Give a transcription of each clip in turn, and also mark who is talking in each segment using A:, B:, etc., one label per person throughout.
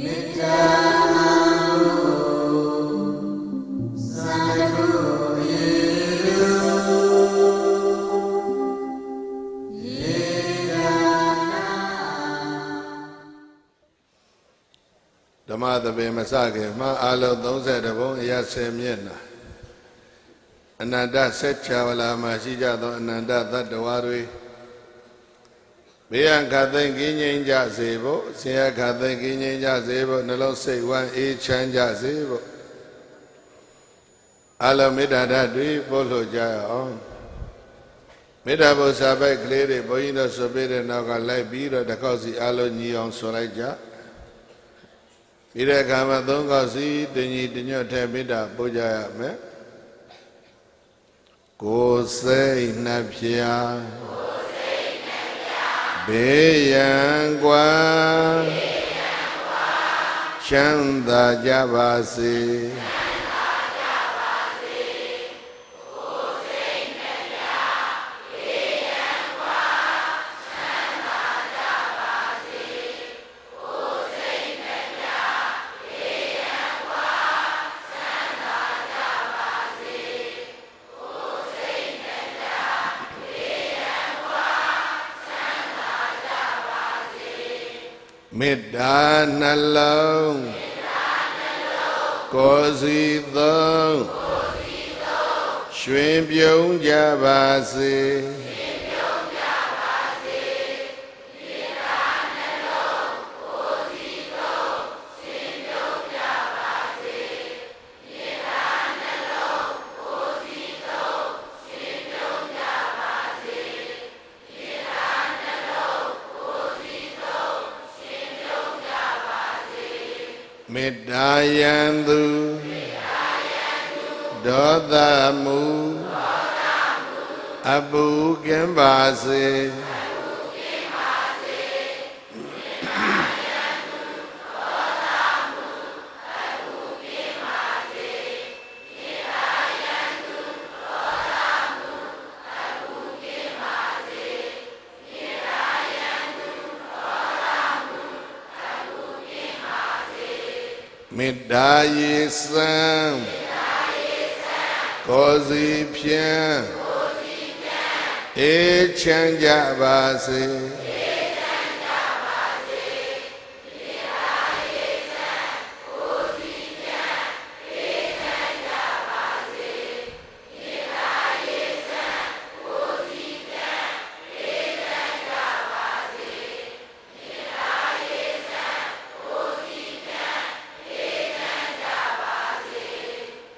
A: ဓမ္မသဘင်မစခင်မှာအာလုံး30ဘုံအရာ10မျက်နှာအနန္တဆက်ချဝလာမှာရှိကြသောအနန္တသတ္တဝါတွေဘေးရန်ခတ်သိမ်းကင်းငြိမ်းကြစေဖို့ဆင်းရဲခတ်သိမ်းကင်းငြိမ်းကြစေဖို့နှလုံးစိတ်ဝမ်းအေးချမ်းကြစေဖို့အလုံးမေတ္တာဓာတ်တွေပို့လို့ကြရအောင်မေတ္တာဘုရားပိုက်ကလေးတွေဘုန်းကြီးတို့ဆိုပေးတဲ့နောက်ကလိုက်ပြီးတော့တစ်ခေါက်စီအလုံးညီအောင်ဆိုလိုက်ကြပြီးတဲ့အခါမှာ3ခေါက်စီတင်ကြီးတညွတ်ထဲမေတ္တာပို့ကြရမယ်ကိုယ်စိတ်နှဖျားဘေးရန်ကွာချမ်းသာကြပါစေမေတ္တာနှလုံးကိုယ်စီသုံးရွှင်ပြုံးကြပါစေမေတ္တာယံသူဒေါသမူအပုကင်ပါစေမေတ္တာရေစံကိုယ်စီဖြင့်အေးချမ်းကြပါစေ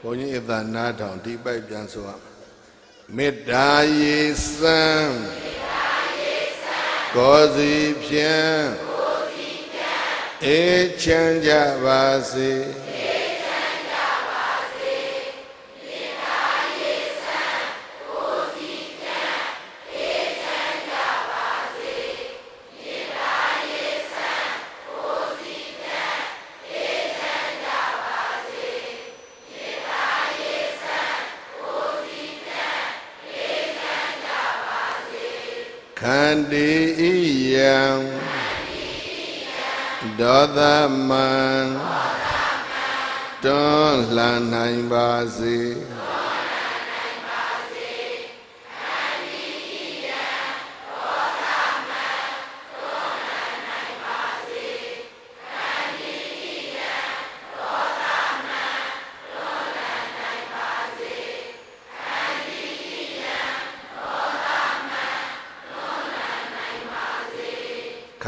A: ဘုန်းကြီးအသာနားထောင်ဒီပိုက်ပြန်ဆိုရမေတ္တာရေစံကိုယ်စီဖြင့်အေးချမ်းကြပါစေခန္တီယံဒေါသမံတွန်းလှန်နိုင်ပါစေ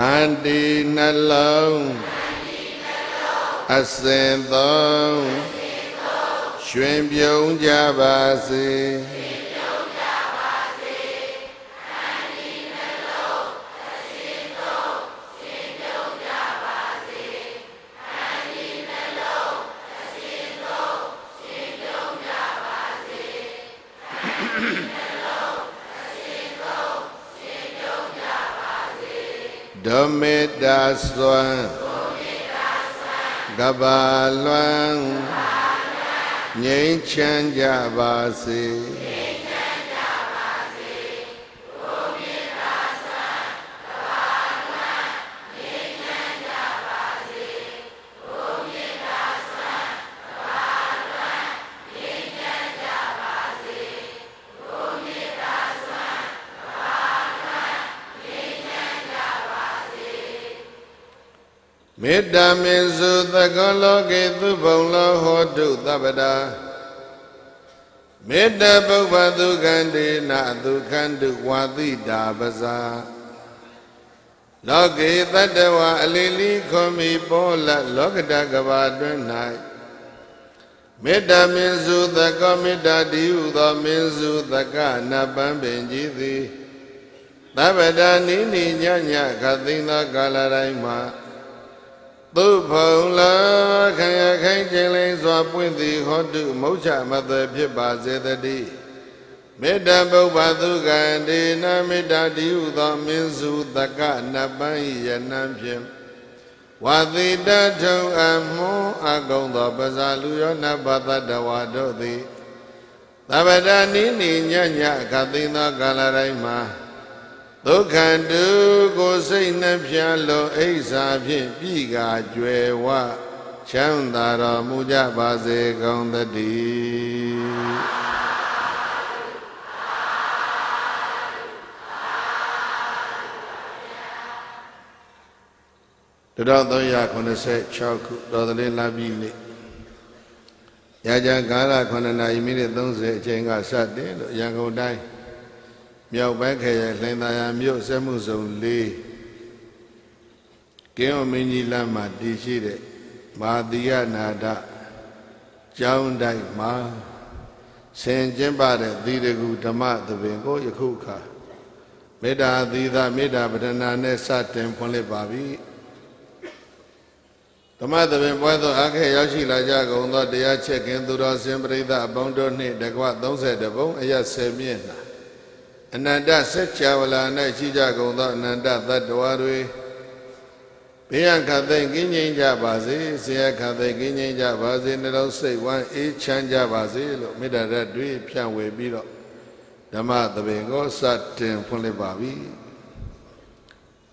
A: ခန္တီနှလုံးအစဉ်သုံးရွှင်ပြုံးကြပါစေဓမေတ္တာစွမ်းကဘာလွမ်းငြိမ်းချမ်းကြပါစေဓ မေတ္တာမေစုသကောလောကေသူဘုံလောဟောတုသဗ္ဗတာမေတ္တပုပ္ပဒုက္ခန္တေနဒုက္ခန္တုဝါတိတာပဇာလောကေတတ္တဝါအလီလီခောမိပောလလောကတကဘာတွင်၌မေတ္တာမင်းစုသကောမေတ္တာတိဟုသောမင်းစုသကနတ်ပန်းပင်ကြီးသည်သဗ္ဗတာနိနိညညခသိင်သောကာလတိုင်းမှာသူဖုံလာခံရခိုင်ကျင်လိမ့်စွာပွင့်သည်ဟောတုမုတ်ချမသက်ဖြစ်ပါစေတည်းမေတ္တာပုပ္ပသုကံဒေနမေတ္တာတိဟုသောမင်းစုသကနတ်ပန်းယနံဖြင့်ဝါတိတထုံအမွန်အကုံသောပဇာလူရောနတ်ဘသတ္တဝါတို့သည်သဗ္ဗတာနိနိညညခသိင်သောကာလတိုင်းမှာဒုက္ခတုကိုစိတ်နှပြလုံးအိဆာဖြင့်ပြည်ကာကျွယ်ဝချမ်းသာတော်မူကြပါစေကုန်သတည်း1386ခုတော်သလေးလပြည့်နေ့ညချမ်းကာလ9နာရီမိနစ်30အချိန်ကစတင်လို့ရန်ကုန်တိုင်းမြောက်ဘက်ခရိုင်လှိုင်သာယာမြို့စက်မှုဇုံ4ကင်းအောင်မင်းကြီးလမ်းမှာတည်ရှိတဲ့မဟာသီယနာဒကျောင်းတိုက်မှာဆင်ကျင်းပတဲ့သီတကူဓမ္မသဘင်ကိုယခုအခါမေတ္တာသီသမေတ္တာပဒနာနဲ့စတင်ဖွင့်လှစ်ပါပြီဓမ္မသဘင်ပွဲသို့အခက်ရောက်ရှိလာကြကုန်သောတရားချက်ခင်သူတော်စင်ပရိသတ်အပေါင်းတို့နှင့်တကွ30ပုံအရ10မျက်နှာအနန္တစัจ java လာ၌ရှိကြကုန်သောအနန္တသတ္တဝါတွေဘေးရန်ခတ်သိမ်းကင်းငြိမ်းကြပါစေဆရာခတ်သိမ်းကင်းငြိမ်းကြပါစေနှလုံးစိတ်ဝမ်းအေးချမ်းကြပါစေလို့မေတ္တာရက်တွေဖြန့်ဝေပြီးတော့ဓမ္မသဘင်ကိုစတင်ဖွင့်လှစ်ပါပြီ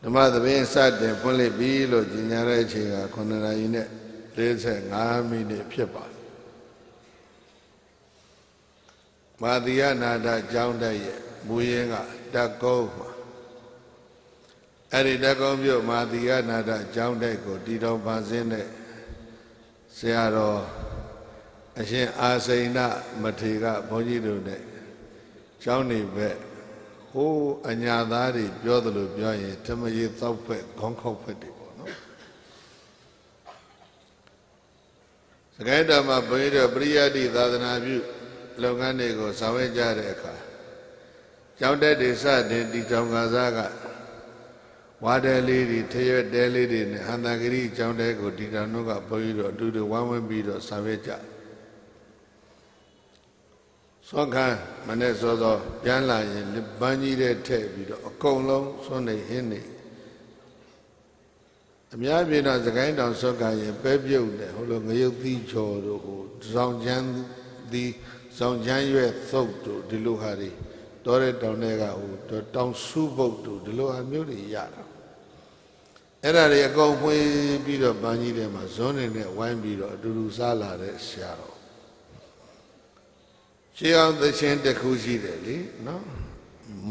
A: ဓမ္မသဘင်စတင်ဖွင့်လှစ်ပြီလို့ကြီးညာတဲ့အချိန်က9နာရီနဲ့45မိနစ်ဖြစ်ပါတယ်မာသီယနာဒကျောင်းတိုက်ရဲ့မူရင်းကတက်ကုန်းမှာအဲ့ဒီတက်ကုန်းမြို့မာသီယနာဒကျောင်းတိုက်ကိုတည်တော်ပါစင်းတဲ့ဆရာတော်အရှင်အာစိဏမထေရဘုန်းကြီးတို့နဲ့ကျောင်းနေဘက်ဟိုးအညာသားတွေပြောသလိုပြောရင်ဓမ္မရေသောက်ဖက်ခေါင်းခေါက်ဖက်တွေပေါ့နော်စကိုင်းတော်မှာဘုန်းကြီးတို့ပရိယတ္တိသာသနာပြုလုပ်ငန်းတွေကိုဆောင်ရွက်ကြတဲ့အခါကျောင်းတက်တွေစတင်တည်ထောင်ကစားကဝါတဲလေးတွေထရွက်တဲလေးတွေနဲ့ဟန္တာဂရိကျောင်းတဲကိုတည်ထောင်တို့ကဘုန်းကြီးတို့အတူတူဝမ်းဝန်းပြီးတော့ဆောင်ရွက်ကြစောခန်းမနဲ့စောစောပြန်လာရင်ပန်းကြီးတဲ့ထည့်ပြီးတော့အကုန်လုံးစွန့်နေဟင်းနေအများပြည်တော့စကိုင်းတောင်စောကရင်ပဲပြုတ်တယ်ဟိုလိုငရုတ်သီးချော်တို့ဟိုဆောင်ချမ်းသီးဆောင်ချမ်းရွက်သုတ်တို့ဒီလိုဟာတွေတော်တဲ့တောင်တွေကဟိုတောင်စုပုတ်တို့ဒီလိုအမျိုးတွေရတာအဲ့ဒါတွေအကုန်ဖွေးပြီးတော့ပန်းကြီးထဲမှာဇွန်းနေနဲ့ဝိုင်းပြီးတော့အတူတူစားလာတဲ့ဆရာတော်ရှေးအောင်သချင်းတစ်ခုရှိတယ်လေနော်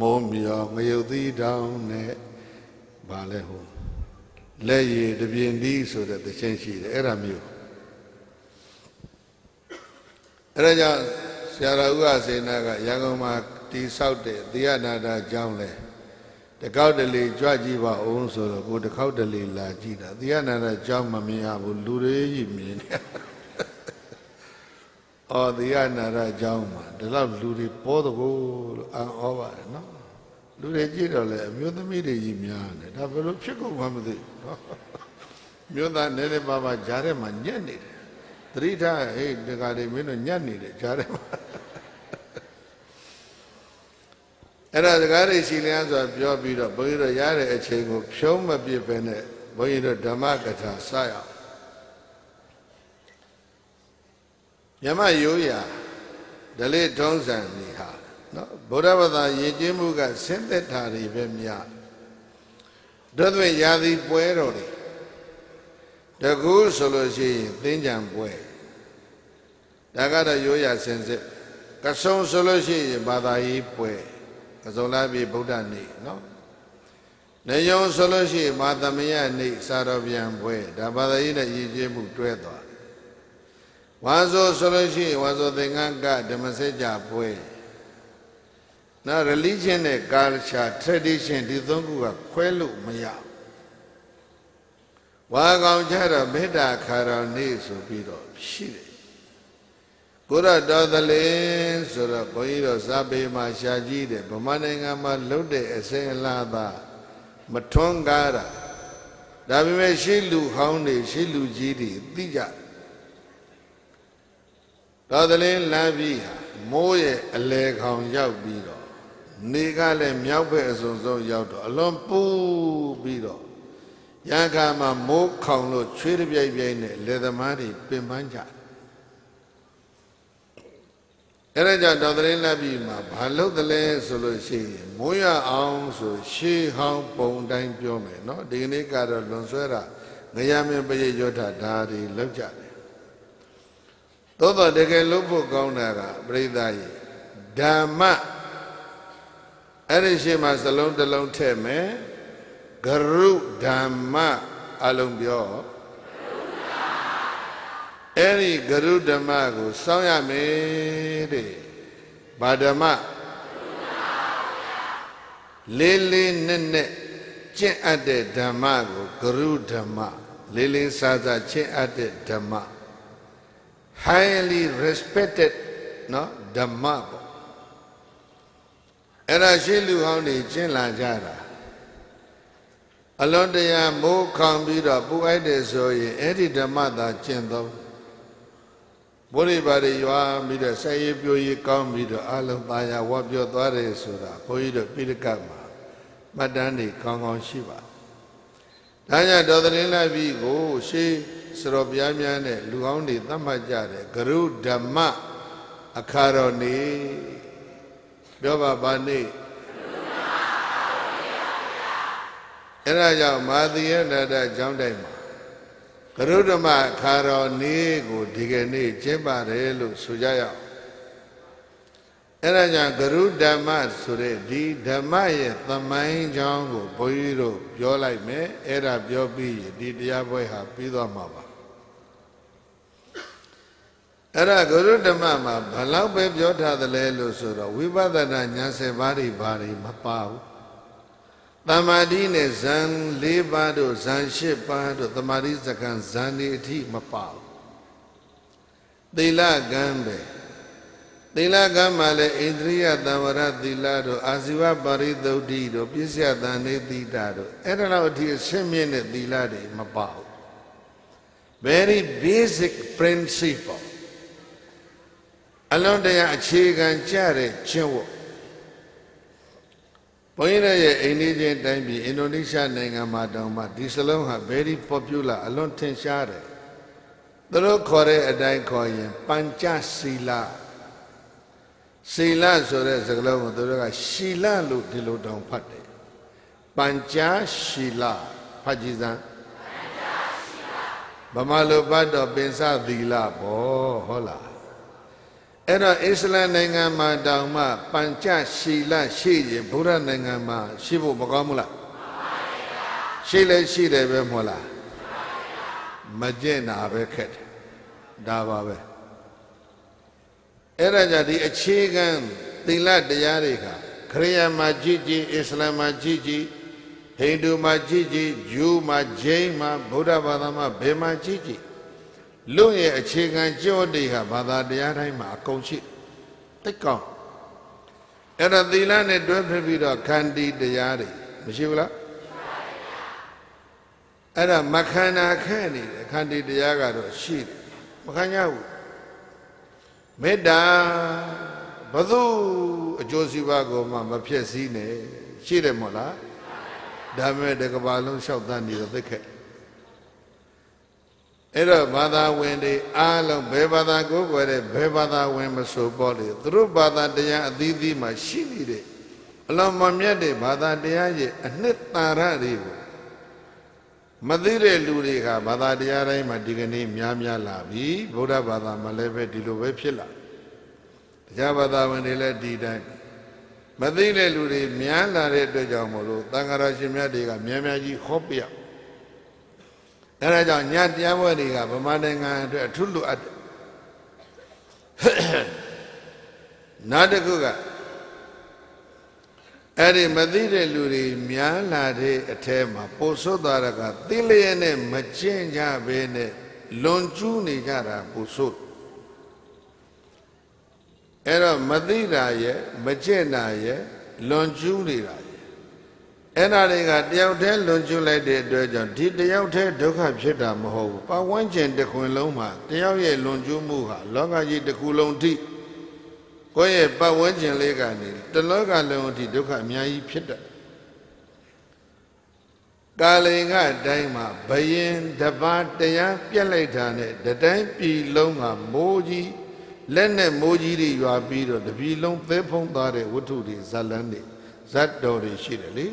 A: မိုးမြော်ငရုတ်သီးတောင်နဲ့ဗာလဲဟိုလက်ရည်တပြင်းဒီဆိုတဲ့သချင်းရှိတယ်အဲ့ဒါမျိုးအဲ့ဒါကြောင့်ဆရာတော်ဥက္ကစေနာကရန်ကုန်မှာတိဆောက်တဲ့သီယနာဒကျောင်းလဲတကောက်တလေကြွကြည့်ပါအောင်ဆိုတော့ကိုတကောက်တလေလာကြည့်တာသီယနာဒကျောင်းမမြင်ရဘူးလူတွေကြီးမြင်တယ်အော်သီယနာဒကျောင်းမှာဒီလောက်လူတွေပေါ်တော့လို့အံ့ဩပါတယ်နော်လူတွေကြည့်တော့လေအမျိုးသမီးတွေကြီးများတယ်ဒါဘယ်လိုဖြစ်ကုန်မှမသိနော်မြို့သားနည်းနည်းပါးပါးဂျားထဲမှာညက်နေတယ်သတိထားဟေးဒီကလေးမင်းတို့ညက်နေတယ်ဂျားထဲမှာအဲ့ဒါစကားတွေရှိလျားဆိုပြောပြီးတော့ဘုန်းကြီးတို့ရတဲ့အချိန်ကိုဖြုံးမပြစ်ပဲနဲ့ဘုန်းကြီးတို့ဓမ္မကထာစရအောင်မြမရိုးရာဓလေ့ထုံးစံနေဟာနော်ဗုဒ္ဓဘာသာယဉ်ကျေးမှုကဆင်းသက်တာတွေပဲများတို့သွေးရာသီပွဲတော်တွေတကူဆိုလို့ရှိရင်သင်္ကြန်ပွဲဒါကတော့ရိုးရာစင်စစ်ကဆုံဆိုလို့ရှိရင်ဘာသာရေးပွဲကစုံလာပြီဗုဒ္ဓနေ့နော် နေယုံဆိုလို့ရှိရင်မာသမယနေစာတော်ပြန်ပွဲဒါဘာသာရေးနဲ့ရည်ကြည်မှုတွဲသွားတယ်ဝါဆိုဆိုလို့ရှိရင်ဝါဆိုသင်္ကန်းကဓမ္မစကြာပွဲနော် religion နဲ့ culture tradition ဒီသုံးခုကခွဲလို့မရဝါကောင်ကြတော့မေတ္တာခါတော်နေဆိုပြီးတော့ရှိတယ်ကိုရတော်သလင်းဆိုတော့ဘုန်းကြီးတို့ဇာပေမှာရှားကြီးတယ်ဗမာနိုင်ငံမှာလှုပ်တဲ့အစင်အလားသာမထွန်းကားတာဒါပေမဲ့ရှေးလူဟောင်းတွေရှေးလူကြီးတွေသိကြတော်သလင်းလမ်းပြီးဟာမိုးရဲ့အလဲခေါင်ရောက်ပြီးတော့နေကလည်းမြောက်ဘက်အစုံဆုံးရောက်တော့အလွန်ပူပြီးတော့ရန်ခါမှာမိုးခေါင်လို့ချွေးတပြိုက်ပြိုက်နဲ့လေသမားတွေပင်ပန်းကြအဲ့ဒါကြောင့်တော်သလင်းလမ်းပြီးမှာဘာလို့တလဲဆိုလို့ရှိရင်မိုးရအောင်ဆိုရှေးဟောင်းပုံတိုင်းပြောမယ်နော်ဒီကနေ့ကတော့လွန်ဆွဲတာငရမင်းပရိယောထဒါတွေလောက်ကြတယ်သို့တော့တကယ်လို့ဖို့ကောင်းတာကပြိဿရဲ့ဓမ္မအဲ့ဒီရှေ့မှာစလုံးတစ်လုံးထည့်မယ်ဂရုဓမ္မအလုံးပြောအဲ့ဒီဂရုဓမ္မကိုစောင့်ရမယ်တဲ့ဗာဓမ္မလေးလေးနက်နက်ကျင့်အပ်တဲ့ဓမ္မကိုဂရုဓမ္မလေးလေးစားစားကျင့်အပ်တဲ့ဓမ္မ highly respected နော်ဓမ္မပေါ့အဲ့ဒါရှေးလူဟောင်းတွေကျင့်လာကြတာအလွန်တရာမိုးခေါင်ပြီးတော့ပူအိုက်တယ်ဆိုရင်အဲ့ဒီဓမ္မသာကျင့်သုံးဘုရိပါရိရွာပြီးတော့ဆက်ရပြိုးရကောင်းပြီးတော့အလုံးသားရဝပြောသွားတယ်ဆိုတာဘုန်းကြီးတို့ပိဋကမှာမှတ်တမ်းတွေကောင်းကောင်းရှိပါဒါကြောင့်တော်သလင်းလာပြီးကိုရှေးစရောပြားများနဲ့လူဟောင်းတွေသတ်မှတ်ကြတယ်ဂရုဓမ္မအခါတော်နေပြောပါပါနေအဲ့ဒါကြောင့်မာသီယနာတကျောင်းတိုင်းမှာဂရုဓမ္မအခါတော်နေကိုဒီကနေ့ကျင့်ပါတယ်လို့ဆိုကြရအောင်အဲ့ဒါကြောင့်ဂရုဓမ္မဆိုတဲ့ဒီဓမ္မရဲ့သမိုင်းကြောင်းကိုဘုန်းကြီးတို့ပြောလိုက်မယ်အဲ့ဒါပြောပြီးဒီတရားပွဲဟာပြီးသွားမှာပါအဲ့ဒါဂရုဓမ္မမှာဘလောက်ပဲပြောထားသလဲလို့ဆိုတော့ဝိပဿနာဉာဏ်7ပါးတွေဘာတွေမပါဘူးသမာဓိနဲ့ဇန်4ပါးတို့ဇန်8ပါးတို့သမာဓိစကံဇန်တွေအထိမပါဘူးသီလကံပဲသီလကံမှာလည်းဣန္ဒြိယသံဝရသီလတို့အာဇီဝပါရိသုဒ္ဓိတို့ပြည့်စက်တန်နေသီတာတို့အဲ့ဒါလောက်အထိအရှင်းမြင့်တဲ့သီလတွေမပါဘူး very basic principle အလုံးတရာအခြေခံကြတဲ့ကျင့်ဝတ်ဘုန်းကြီးရဲ့အိန္ဒိယတိုင်းပြည်အင်ဒိုနီးရှားနိုင်ငံမှာတောင်မှဒီစလုံးဟာ very popular အလွန်ထင်ရှားတယ်သူတို့ခေါ်တဲ့အတိုင်းခေါ်ရင်ပัญจศีลศีลဆိုတဲ့စကားလုံးကိုသူတို့ကရှီလလို့ဒီလိုတောင်ဖတ်တယ်ပัญจศีลဖတ်ကြည့်စမ်းဗမာလိုပတ်တော့ပင်စသီလဘောဟုတ်လားအဲ့တော့အစ္စလာမ်နိုင်ငံမှာတောင်မှပัญจศีลရှိရင်ဗုဒ္ဓနိုင်ငံမှာရှိဖို့မကောင်းဘူးလားရှိလဲရှိတယ်ပဲမဟုတ်လားမကျင့်တာပဲခက်တယ်ဒါပါပဲအဲ့ဒါကြောင့်ဒီအခြေခံသီလတရားတွေကခရစ်ယာန်မှာကြည့်ကြည့်အစ္စလာမ်မှာကြည့်ကြည့်ဟိန္ဒူမှာကြည့်ကြည့်ဂျူးမှာဂျိန်းမှာဗုဒ္ဓဘာသာမှာဘယ်မှာကြည့်ကြည့်လူရဲ့အခြေခံကျင့်ဝတ်တွေဟာဘာသာတရားတိုင်းမှာအကုန်ရှိတိတ်ကောင်းအဲ့ဒါသီလနဲ့တွဲဖက်ပြီးတော့ခန္တီတရားတွေမရှိဘူးလားအဲ့ဒါမခန္ဓာခဲနေတယ်ခန္တီတရားကတော့ရှိတယ်မခံရဘူးမေတ္တာဘသူအကျိုးစီးပွားကိုမှမဖြစ်စည်းနဲ့ရှိတယ်မို့လားဒါပေမဲ့တကဘာလုံးလျှောက်တန်းနေတော့သိခဲ့အဲ့တော့ဘာသာဝင်တွေအားလုံးဘယ်ဘာသာကိုယ်ွယ်တဲ့ဘယ်ဘာသာဝင်မဆိုပေါ့လေသူတို့ဘာသာတရားအသီးသီးမှာရှိနေတယ်အလုံးမမြတ်တဲ့ဘာသာတရားရဲ့အနှစ်သာရတွေကိုမသိတဲ့လူတွေကဘာသာတရားတိုင်းမှာဒီကနေ့များများလာပြီဗုဒ္ဓဘာသာမှာလည်းပဲဒီလိုပဲဖြစ်လာတရားဘာသာဝင်တွေလည်းဒီတိုင်းမ မသိတဲ့လူတွေများလာတဲ့အတွက်ကြောင့်မို့လို့သံဃာတော်ရှင်မြတ်တွေကများများကြီးဟောပြအဲဒါကြောင့်ညတရားပွဲတွေကဗမာနိုင်ငံအတွက်အထူးလိုအပ်တယ်နောက်တစ်ခုကအဲ့ဒီမသိတဲ့လူတွေများလာတဲ့အထဲမှာပို့ဆိုးသွားတာကသိလျက်နဲ့မကျင့်ကြဘဲနဲ့လွန်ကျူးနေကြတာပို့ဆိုးအဲ့တော့မသိတာရဲ့မကျင့်တာရဲ့လွန်ကျူးနေတာရဲ့အဲ့ဒါတွေကတယောက်တည်းလွန်ကျူးလိုက်တဲ့အတွက်ကြောင့်ဒီတယောက်တည်းဒုက္ခဖြစ်တာမဟုတ်ဘူးပတ်ဝန်းကျင်တစ်ခွင်လုံးမှာတယောက်ရဲ့လွန်ကျူးမှုဟာလောကကြီးတစ်ခုလုံးထိကိုယ့်ရဲ့ပတ်ဝန်းကျင်လေးကနေတလောကလုံးအထိဒုက္ခအများကြီးဖြစ်တယ်ကာလိန်ကအတိုင်းမှာဘယင်တပါးတရားပြက်လိုက်တာနဲ့တတိုင်းပြည်လုံးကမိုးကြီးလက်နဲ့မိုးကြီးတွေရွာပြီးတော့တပြည်လုံးသဲဖုံးသွားတဲ့ဝတ္ထုတွေဇာလန်းတွေဇတ်တော်တွေရှိတယ်လေ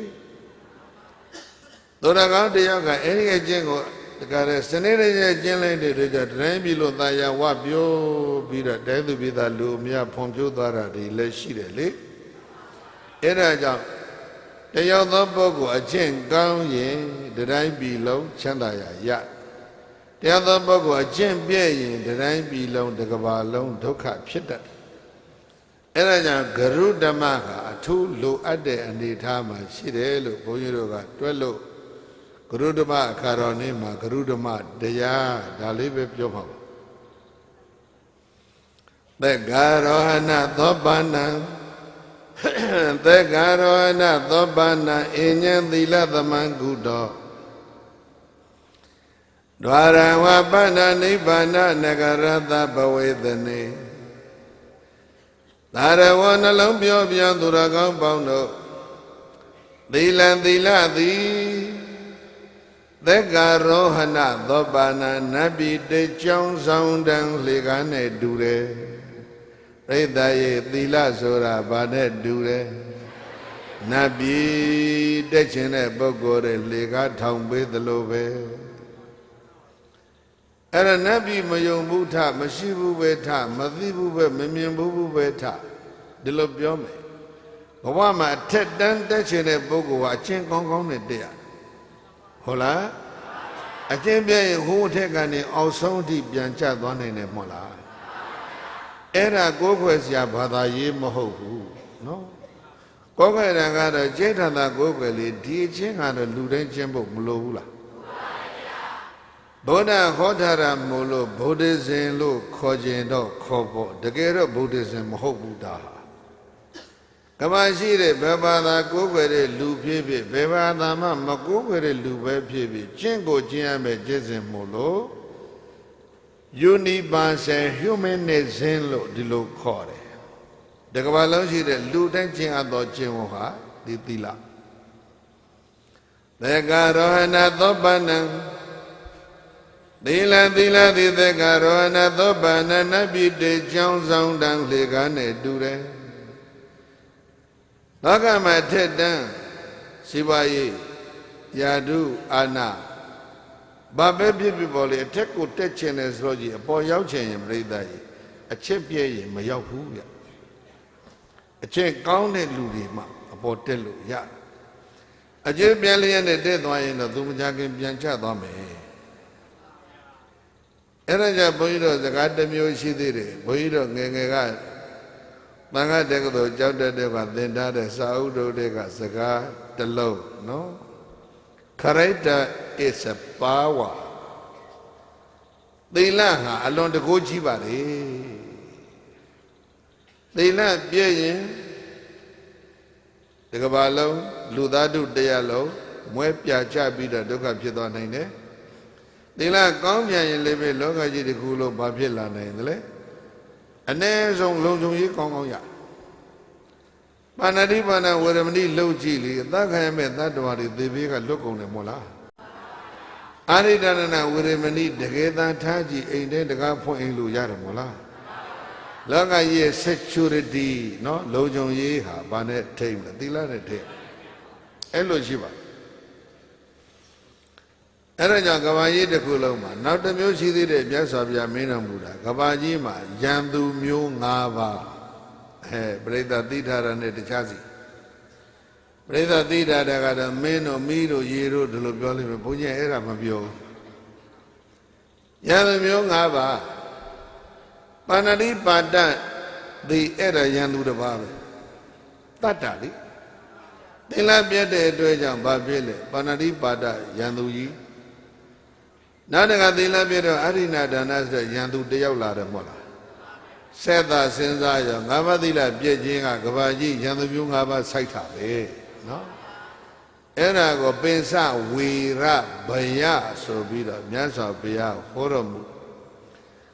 A: သောတာကောင်းတယောက်ကအဲ့ဒီအကျင့်ကိုတကယ်စနေတည်းကျင့်လိုက်တဲ့အတွက်ကြောင့်တိုင်းပြည်လုံးသာယာဝပြောပြီးတော့တဲသူပြည်သားလူအများဖွံ့ဖြိုးသွားတာတွေလည်းရှိတယ်လေအဲ့ဒါကြောင့်တယောက်သောပုဂ္ဂိုလ်အကျင့်ကောင်းရင်တိုင်းပြည်လုံးချမ်းသာရာရတရားသောပုဂ္ဂိုလ်အကျင့်ပြည့်ရင်တိုင်းပြည်လုံးတစ်ကမ္ဘာလုံးဒုက္ခဖြစ်တတ်တယ်အဲဒါကြောင့်ဂရုဓမ္မကအထူးလိုအပ်တဲ့အနေအထားမှာရှိတယ်လို့ဘုန်းကြီးတို့ကတွဲလို့ဂရုဓမ္မအခါတော်နေ့မှာဂရုဓမ္မတရားဒါလေးပဲပြောပါဘူးသက္ကာရောဟဏသောပါဏံသက္ကာရောဟဏသောပါဏံအဉ္ဉံသီလသမံကုတောဒွါရဝပဏ္ဏနိဗ္ဗာနနဂရတဘဝေသနေသာရဝနှလုံးပြောပြန်သူတော်ကောင်းပေါင်းတို့သီလံသီလသည်သက္ကာရောဟဏသောပါဏနတ်ပြည်တေကြောင်းဆောင်တန်လေကားနဲ့တူတယ်ပြိဿရဲ့သီလဆိုတာဘာနဲ့တူတယ်နတ်ပြည်တက်ချင်တဲ့ပုဂ္ဂိုလ်တွေလေကားထောင်ပေးသလိုပဲအဲ့ဒါနတ်ပြည်မယုံဘူးထမရှိဘူးပဲထမသိဘူးပဲမမြင်ဘူးပဲထဒီလိုပြောမယ်ဘဝမှာအထက်တန်းတက်ချင်တဲ့ပုဂ္ဂိုလ်ဟာအချင်းကောင်းကောင်းနဲ့တက်ရဟုတ်လားအချင်းပြည့်ဟိုးထက်ကနေအောက်ဆုံးအထိပြန်ကျသွားနိုင်တယ်မဟုတ်လားအဲ့ဒါကိုယ်ခွဲစရာဘာသာရေးမဟုတ်ဘူးနော်ကိုယ်ခွဲတာကတော့ကျင့်ထတာကိုယ်ခွဲလေဒီအချင်းကတော့လူတိုင်းကျင့်ဖို့မလိုဘူးလားဗုဒ္ဓဟောထားတာမို့လို့ဗုဒ္ဓဇင်လို့ခေါ်ခြင်းတော့ခေါ်ဖို့တကယ်တော့ဗုဒ္ဓဇင်မဟုတ်ဘူးဒါကမရှိတဲ့ဘယ်ဘာသာကိုးကွယ်တဲ့လူဖြစ်ဖြစ်ဘယ်ဘာသာမှမကိုးကွယ်တဲ့လူပဲဖြစ်ဖြစ်ကျင့်ကိုကျင့်ရမယ်ကျင့်စဉ်မို့လို့ universal humanism လို့ဒီလိုခေါ်တယ်တကဘာလုံးရှိတဲ့လူတိုင်းကျင့်အပ်သောကျင့်ဝတ်ဟာဒီသီလသက္ကာရောဟဏသောပဏံသီလသီလသီသက္ကာရောဟဏသောပဏနတ်ပြည်တေကြောင်းဆောင်တန်လေကားနဲ့တူတယ်လောကမှာထက်တန်းစီပွားရေးယာတုအာနာဘာပဲဖြစ်ဖြစ်ပေါ်လေအထက်ကိုတက်ချင်တယ်ဆိုတော့ကြီးအပေါ်ရောက်ချင်ရင်ပြိဿကြီးအချက်ပြည့်ရင်မရောက်ဘူးဗျအချက်ကောင်းတဲ့လူတွေမှအပေါ်တက်လို့ရအကျင့်ပြန်လျက်နဲ့တက်သွားရင်တော့သူမကြခင်ပြန်ချသွားမယ်အဲ့ဒါကြောင့်ဘုန်းကြီးတို့စကားတစ်မျိုးရှိသေးတယ်ဘုန်းကြီးတို့ငယ်ငယ်ကသံဃာတက္ကသိုလ်ကျောင်းတက်တဲ့ကသင်ထားတဲ့စာအုပ်တို့တွေကစကားတစ်လုံးနော် Character is a power သီလဟာအလွန်တကူကြီးပါလေသီလပြည့်ရင်ဒီကဘာလုံးလူသားတို့တရားလုံးမွဲပြချပြီးတော့ဒုက္ခဖြစ်သွားနိုင်တယ်သီလကောင်းပြန်ရင်လည်းပဲလောကကြီးတစ်ခုလုံးဘာဖြစ်လာနိုင်သလဲအ ਨੇ ဆုံးလုံခြုံရေးကောင်းကောင်းရပါဏတိပါဏဝရမဏိလှုပ်ကြည့်လေအသခံရမဲ့သတ္တဝါတွေသေဘေးကလွတ်ကုန်တယ်မို့လားအာရိတရဏဝရမဏိတကယ်တမ်းထားကြည့်အိမ်ထဲတကားဖွင့်အိမ်လို့ရတယ်မို့လားလောကကြီးရဲ့ security နော်လုံခြုံရေးဟာဘာနဲ့ထိမ့်လဲသီလနဲ့ထိမ့်အဲ့လိုရှိပါအဲ့ဒါကြောင့်ကဘာကြီးတစ်ခုလုံးမှာနောက်တစ်မျိုးရှိသေးတယ်မြတ်စွာဘုရားမင်းတော်မူတာကဘာကြီးမှာယံသူမျိုး၅ပါးပြိဿတိထာရနဲ့တခြားစီ ရိသတိတာတကတော့မင်းတို့မိတို့ရေတို့ဒီလိုပြောလိမ့်မယ်ဘုန်းကြီးအဲ့ဒါမပြောဘူးယန္တုမျိုး၅ပါးပါဏတိပါဒဒီအဲ့ဒါယန္တုတစ်ပါးပဲတတ္တလေသင်္လပြတ်တဲ့အတွက်ကြောင့်ဘာဖြစ်လဲပါဏတိပါဒယန္တုကြီးနောက်တကသီလပြည့်တော့အရိဏဒါနဆိုရန်သူတယောက်လာတယ်မဟုတ်လားဆက်သာစဉ်းစားရငါးပါးသီလပြည့်ခြင်းကကဘာကြီးရန်သူမျိုးငါးပါးစိုက်တာပဲနော်အဲ့ဒါကိုပင်စဝေရဘယဆိုပြီးတော့မြတ်စွာဘုရားဟောတော်မူ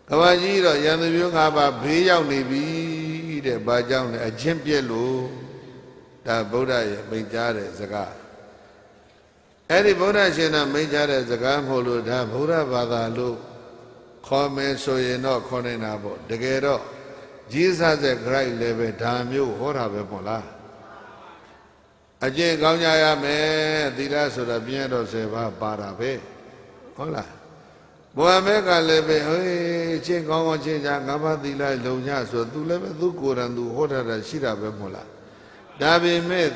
A: ကဘာကြီးတော့ရန်သူမျိုးငါးပါးဘေးရောက်နေပြီတဲ့ဘာကြောင့်လဲအချင်းပြက်လို့ဒါဗုဒ္ဓရဲ့မိန့်ကြားတဲ့စကားအဲ့ဒီဗုဒ္ဓရှင်ကမိန့်ကြားတဲ့စကားမဟုတ်လို့ဒါဗုဒ္ဓဘာသာလို့ခေါ်မယ်ဆိုရင်တော့ခေါ်နေတာပေါ့တကယ်တော့ကြီးစားတဲ့ grade လည်းပဲဒါမျိုးဟောတာပဲပေါ့လားအကျင့်ကောင်းကြရမယ်သီလဆိုတာပြည့်တော့10ပါးပါတာပဲဟုတ်လားဘုရားမဲကလည်းပဲဟေးအကျင့်ကောင်းအောင်ကျင့်ကြငါးပါးသီလလုံညဆိုသူလည်းပဲသူကိုယ်တိုင်သူဟောတာရှိတာပဲမဟုတ်လားဒါပေမဲ့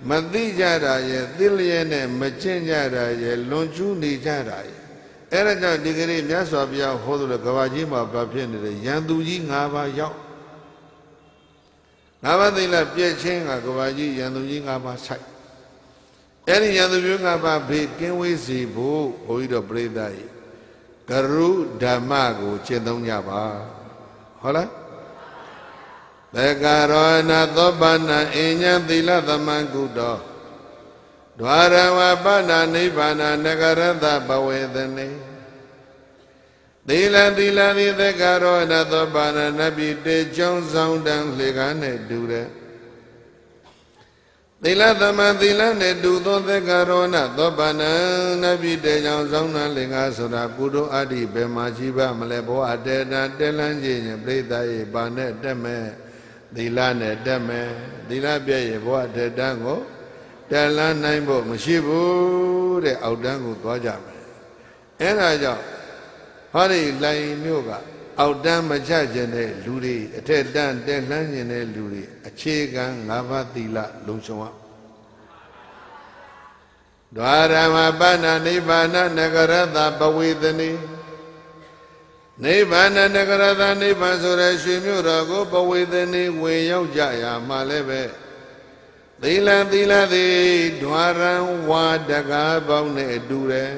A: မသိကြတာရဲ့သိလျက်နဲ့မကျင့်ကြတာရဲ့လွန်ကျူးနေကြတာရဲ့အဲ့ဒါကြောင့်ဒီကနေ့မြတ်စွာဘုရားဟောလို့ကဘာကြီးမှာဘာဖြစ်နေလဲရန်သူကြီး၅ပါးရောက်၅ပါးသိလားပြည့်ချင်းကဘာကြီးရန်သူကြီး၅ပါးဆိုင်အဲ့ဒီရန်သူမျိုး၅ပါးဘေးကင်းဝေးစီဖို့ဘုန်းကြီးတို့ပြိဿကြီးကရုဓမ္မကိုကျင့်သုံးကြပါဟုတ်လားသက္ကာရောဏသောပနံအညံသီလသမံကုတောဒွါရဝပဏနိဗ္ဗာနနဂရတဘဝေသနေသီလသီလသည်သက္ကာရောဏသောပနံနဗ္ဗိတေကျောင်းဆောင်တံလေကားနဲ့တူတယ်သီလသမံသီလနဲ့တူသောသက္ကာရောဏသောပနံနဗ္ဗိတေကျောင်းဆောင်တံလေကားဆိုတာကုသိုလ်အတ္တိဘယ်မှာရှိပါမလဲဘောအတေတံတဲလန်းခြင်းပြိဿရေပါနဲ့တက်မဲ့သီလနဲ့တက်မယ်သီလပြည့်ရဲ့ဘဝတတန်းကိုတက်လန်းနိုင်ဖို့မရှိဘူးတဲ့အောက်တန်းကိုသွားကြမယ်အဲ့ဒါကြောင့်ဟောဒီလိုင်မျိုးကအောက်တန်းမချခြင်းတဲ့လူတွေအထက်တန်းတက်လန်းခြင်းတဲ့လူတွေအခြေခံ၅ပါးသီလလုံဆောင်အောင်ဒွါရမပဏနိဗ္ဗာနနဂရတဘဝေသနေနိဗ္ဗာန်နဂရသနိဗ္ဗာန်ဆိုတဲ့ရွှေမြို့တော်ကိုပဝေသနေဝင်ရောက်ကြရမှာလည်းပဲသီလသီလသည်ဓွာရံဝါတကားပေါင်းနဲ့တူတယ်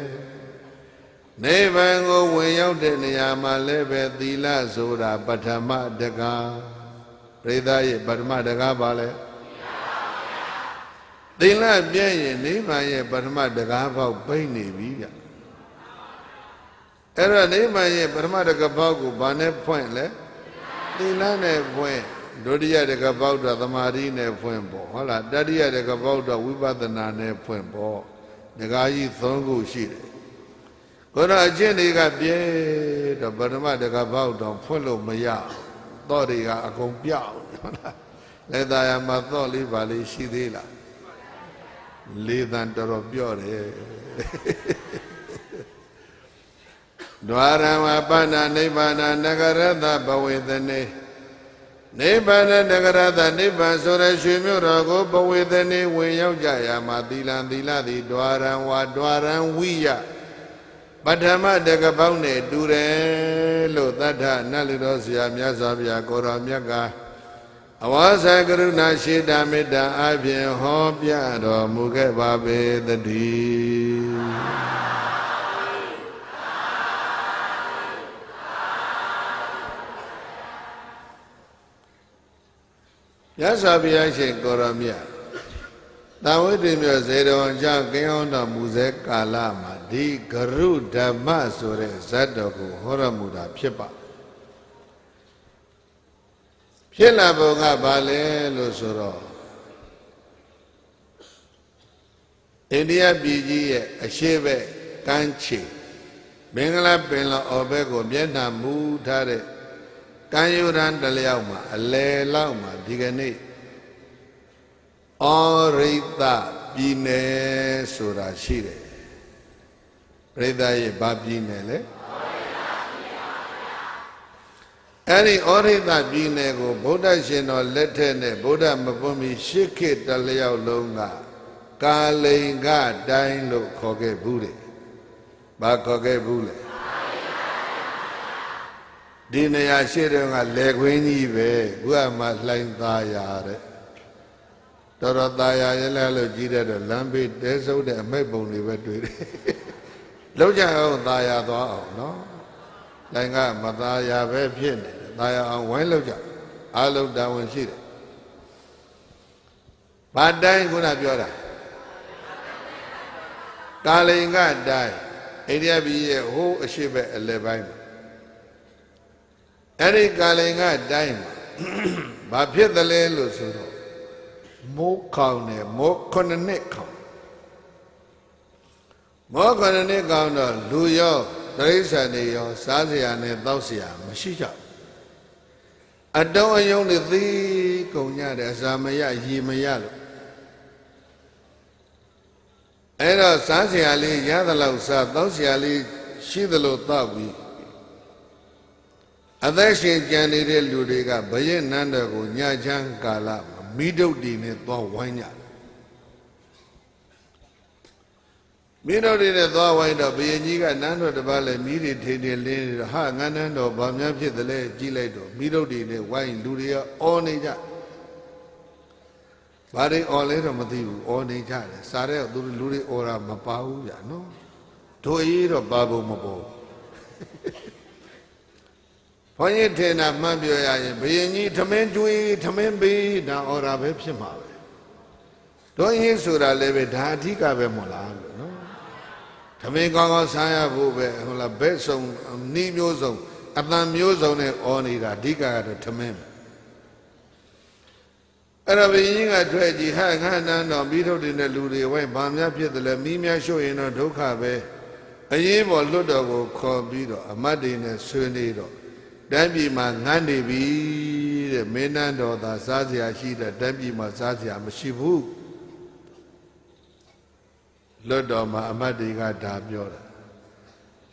A: နိဗ္ဗာန်ကိုဝင်ရောက်တဲ့နေရာမှာလည်းပဲသီလဆိုတာပထမတကားပရိသတ်ရဲ့ပထမတကားပါလဲသီလပြည့်ရင်နိဗ္ဗာန်ရဲ့ပထမတကားပေါက်ပိတ်နေပြီဗျအဲ့တော့နိဗ္ဗာန်ရဲ့ပထမတကပေါက်ကိုဘာနဲ့ဖွင့်လဲသီလနဲ့ဖွင့်ဒုတိယတကပေါက်တော့သမာဓိနဲ့ဖွင့်ပေါ့ဟုတ်လားတတိယတကပေါက်တော့ဝိပဿနာနဲ့ဖွင့်ပေါ့ဒကာကြီး၃ခုရှိတယ်ကိုယ်တော်အကျင့်တွေကပြည့်တော့ပထမတကပေါက်တော့ဖွင့်လို့မရတော့တွေကအကုန်ပြောက်ဟုတ်လားလက်သားရမှာတော့လေးပါလေးရှိသေးလားလေးတန်တော်တော်ပြော့တယ်ဒွါရဝပဏနိဗ္ဗာနနဂရတဘဝေသနေနိဗ္ဗာန်နဂရတနိဗ္ဗာန်ဆိုတဲ့ရွှေမြို့တော်ကိုဘဝေသနေဝင်ရောက်ကြရမှာသီလသီလသည်ဒွါရံဝါဒွါရံဝိယပထမတကပေါင်းနဲ့တူတယ်လို့သတ္ထနတ်လူတော်ဆရာမြတ်စွာဘုရားကိုယ်တော်မြတ်ကအဝါစကရုဏာရှိတာမေတ္တာအပြင်ဟောပြတော်မူခဲ့ပါပေသတည်းမြတ်စွာဘုရားရှင်ကိုရောမြတ်တာဝိတ္တမြို့ဇေတော်ကြောင့်ကင်းအောင်တော်မူစေကာလမှာဒီဂရုဓမ္မဆိုတဲ့ဇတ်တော်ကိုဟောတော်မူတာဖြစ်ပါဖြစ်လာပုံကဘာလဲလို့ဆိုတော့အိန္ဒိယပြည်ကြီးရဲ့အရှေ့ဘက်ကမ်းခြေမင်္ဂလာပင်လောအော်ဘက်ကိုမျက်နှာမူထားတဲ့ကံယူရန်တလျောက်မှာအလယ်လောက်မှာဒီကနေ့ဩရိတပြည်နယ်ဆိုတာရှိတယ်ပြိဿရဲ့ဘာပြည်နယ်လဲ အဲ့ဒီဩရိတပြည်နယ်ကိုဗုဒ္ဓရှင်တော်လက်ထက်နဲ့ဗုဒ္ဓမပွင့်မီရှစ်ခေတ်တလျောက်လုံးကကာလိန်ကတိုင်းလို့ခေါ်ခဲ့ဘူးတဲ့။ဘာခေါ်ခဲ့ဘူးလဲ။ဒီနေရာရှိတဲ့ကလေခွင်းကြီးပဲခုမှလှိုင်းသားရတဲ့။တော်တော်သားရရဲလဲလို့ကြီးတဲ့တော့လမ်းဘေးတဲဆုပ်တဲ့အမိတ်ပုံတွေပဲတွေ့တယ်။လောက်ကြအောင်သားရသွားအောင်နော်။လိုင်းကမသားရပဲဖြစ်နေတယ်။သားရအောင်ဝိုင်းလောက်ကြ။အလုံးတာဝန်ရှိတယ်။ဘာတိုင်းခုနပြောတာကာလိန်ကတိုင်းအိန္ဒိယပြည်ရဲ့ဟိုးအရှိဘက်အလယ်ပိုင်းမှာအဲ့ဒီကာလိန်ကတိုင်းမှာဘာဖြစ်သလဲလို့ဆိုတော့မိုးခေါင်တယ်မိုး9နှစ်ခေါင်မိုး9နှစ်ခေါင်တော့လူရောတိရစ္ဆာန်တွေရောစားစရာနဲ့တောက်စရာမရှိကြအတုံးအယုံတွေသီးကုန်ကြတယ်အစာမရရေမရလို့အဲ့တော့စားစရာလေးရသလောက်စားတောက်စရာလေးရှိသလိုတောက်ပြီးအသက်ရှင်ကြံနေတဲ့လူတွေကဘယင်းနန်းတော်ကိုညချမ်းကာလမှာမိဒုတ်တီနဲ့သွားဝိုင်းကြမိဒုတ်တီနဲ့သွားဝိုင်းတော့ဘယင်းကြီးကနန်းတော်တစ်ပါးလဲမိတွေထိန်ထိန်လင်းနေတော့ဟာငန်းနန်းတော်ဘာများဖြစ်သလဲကြည့်လိုက်တော့မိဒုတ်တီနဲ့ဝိုင်းလူတွေကအော်နေကြဘာတွေအော်လဲတော့မသိဘူးအော်နေကြတယ်စားတဲ့သူလူတွေအော်တာမပါဘူးဗျာနော်တို့အေးတော့ပါဖို့မပေါ်ဘုန်းကြီးထေနာမှတ်ပြောရရင်ဘယင်ကြီးထမင်းကျွေးထမင်းပေးဒါအော်တာပဲဖြစ်မှာပဲတို့အေးဆိုတာလည်းပဲဒါအဓိကပဲမို့လားလို့နော်ထမင်းကောင်းကောင်းစားရဖို့ပဲဟုတ်လားဘက်ဆုံးနီးမျိုးစုံအတန်မျိုးစုံနဲ့အော်နေတာအဓိကကတော့ထမင်းအဲ့တော့ဘုရင်ကြီးကထွက်ကြည့်ဟာငါနန်းတော်ပြီးထုတ်တဲ့လူတွေဝိုင်းဘာများဖြစ်တယ်လဲမိများရှို့ရင်တော့ဒုက္ခပဲအရေးပေါ်လွတ်တော်ကိုခေါ်ပြီးတော့အမတ်တွေနဲ့ဆွေးနွေးတော့တန်းပြည်မှာငန်းနေပြီတဲ့မင်းနန်းတော်သာစားစရာရှိတဲ့တန်းပြည်မှာစားစရာမရှိဘူးလွတ်တော်မှာအမတ်တွေကဒါပြောတာ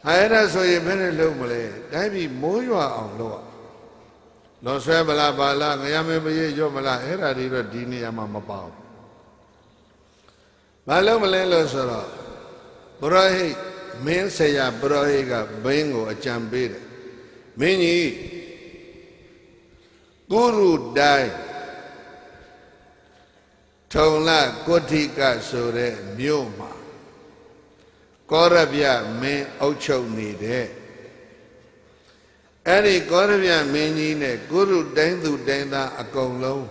A: အဲ့ဒါဆိုရင်ဘယ်နဲ့လုပ်မလဲတန်းပြည်မိုးရွာအောင်လုပ်လောဆွဲမလားပါလားငရမင်းမရေရော့မလားအဲ့ဒါတွေတော့ဒီနေရာမှာမပေါဘူးမလုံးမလဲလို့ဆိုတော့ဘုရားဟိတ်မင်းဆရာဘုရားဟိတ်ကဘင်းကိုအကြံပေးတယ်မင်းကြီးကုရုတိုင်းထုံလကိုဋ္ဌိကဆိုတဲ့မြို့မှာကောရဗျမင်းအုပ်ချုပ်နေတဲ့အဲ့ဒီကောရဗျမင်းကြီးနဲ့ကုရုတိုင်းသူတိုင်းသားအကုန်လုံး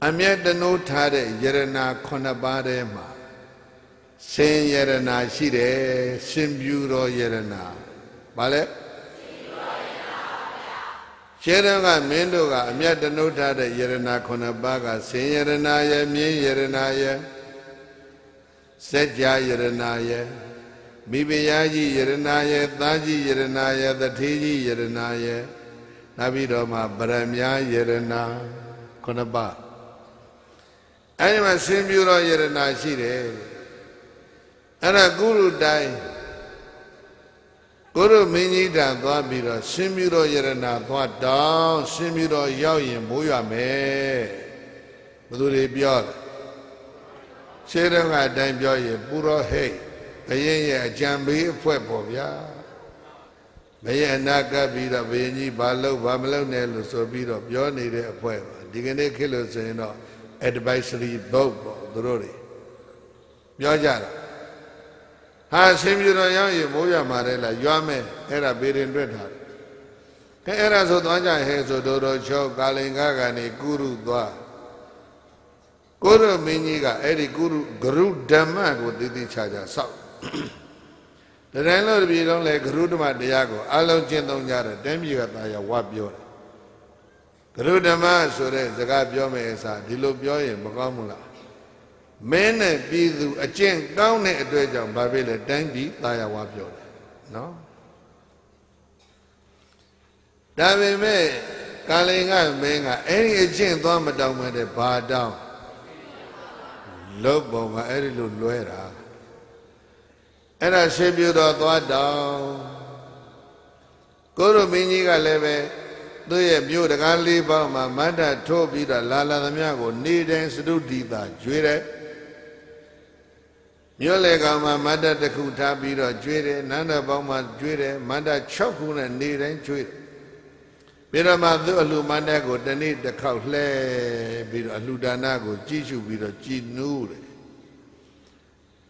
A: အမျက်တနိုးထားတဲ့ယရနာ9ပါးထဲမှာစင်ယရနာရှိတယ်ရှင်ပြူတော်ယရနာဘာလဲရှင်းတော့ကမင်းတို့ကအမျက်တနိုးထားတဲ့ယရနာ9ပါးကစင်ယရနာယမြင်းယရနာယစัจ जा ယရနာယမိဖုရားကြီးယရနာယသားကြီးယရနာယတထေးကြီးယရနာယနောက်ပြီးတော့မှဗရမ ्या ယရနာ9ပါးအဲဒီမှာစင်ပြူတော်ယရနာရှိတယ်အဲ့ဒါကုရုတိုင်းကိုရမင်းကြီးတန်သွားပြီးတော့ရှင်ပြူတော်ယရနာသွားတောင်းရှင်ပြူတော်ရောက်ရင်မိုးရွာမယ်ဘယ်သူတွေပြောလဲရှေးတုန်းကအတိုင်းပြောရင်ပုရောဟိတ်ဘုရင်ရဲ့အကြံပေးအဖွဲ့ပေါ့ဗျာဘုရင်အနာကပ်ပြီးတော့ဘုရင်ကြီးဘာလုပ်ဘာမလုပ်နဲ့လို့ဆိုပြီးတော့ပြောနေတဲ့အဖွဲ့ပါဒီကနေ့ခေတ်လို့ဆိုရင်တော့ advisory board ပေါ့သူတို့တွေပြောကြတာဟာရှင်ပြူတော်ရောက်ရင်မိုးရွာမှာလေလားရွာမယ်အဲ့ဒါဘေရင်တွက်ထားတယ်အဲ့ဒါဆိုသွားကြဟဲဆိုတော်တော်ချောကာလင်္ကာကနေကုရုသွားကိုရမင်းကြီးကအဲ့ဒီကုရုဂရုဓမ္မကိုတည်တည်ချာချာစောက်တတိုင်းလို့တပြည်လုံးလေဂရုဓမ္မတရားကိုအလုံးကျင့်သုံးကြတယ်တိုင်းပြည်ကသာယာဝပြောတယ်ဂရုဓမ္မဆိုတဲ့စကားပြောမယ်အစားဒီလိုပြောရင်မကောင်းဘူးလားမင်းနဲ့ပြည်သူအကျင့်ကောင်းတဲ့အတွက်ကြောင့်ဘာဖြစ်လဲတိုင်းပြည်သာယာဝပြောတယ်နော်ဒါပေမဲ့ကာလင်္ကမင်းကအဲ့ဒီအကျင့်သွားမတောင်းမဲ့တဲ့ဘာတောင်းလုတ်ပုံကအဲ့ဒီလိုလွဲတာအဲ့ဒါရှေးပြူတော်သွားတောင်းက ကိုရမင်းကြီးကလည်းပဲသူ့ရဲ့မြို့တကားလေးပေါင်းမှာမတ်တထိုးပြီးတော့လာသမျှကိုနေတိုင်းစတုဒီတာကျွေးတယ်မြို့လေကောင်မှာမတ်တတစ်ခုထားပြီးတော့ကျွေးတယ်နန်းတော်ပေါင်းမှာကျွေးတယ်မတ်တ6ခုနဲ့နေတိုင်းကျွေးတယ်ပြီးတော့မှသူ့အလှမတ်တကိုတနေ့တစ်ခေါက်လှဲပြီးတော့အလှဒါနကိုကြည့်ရှုပြီးတော့ကြည်နူးတယ်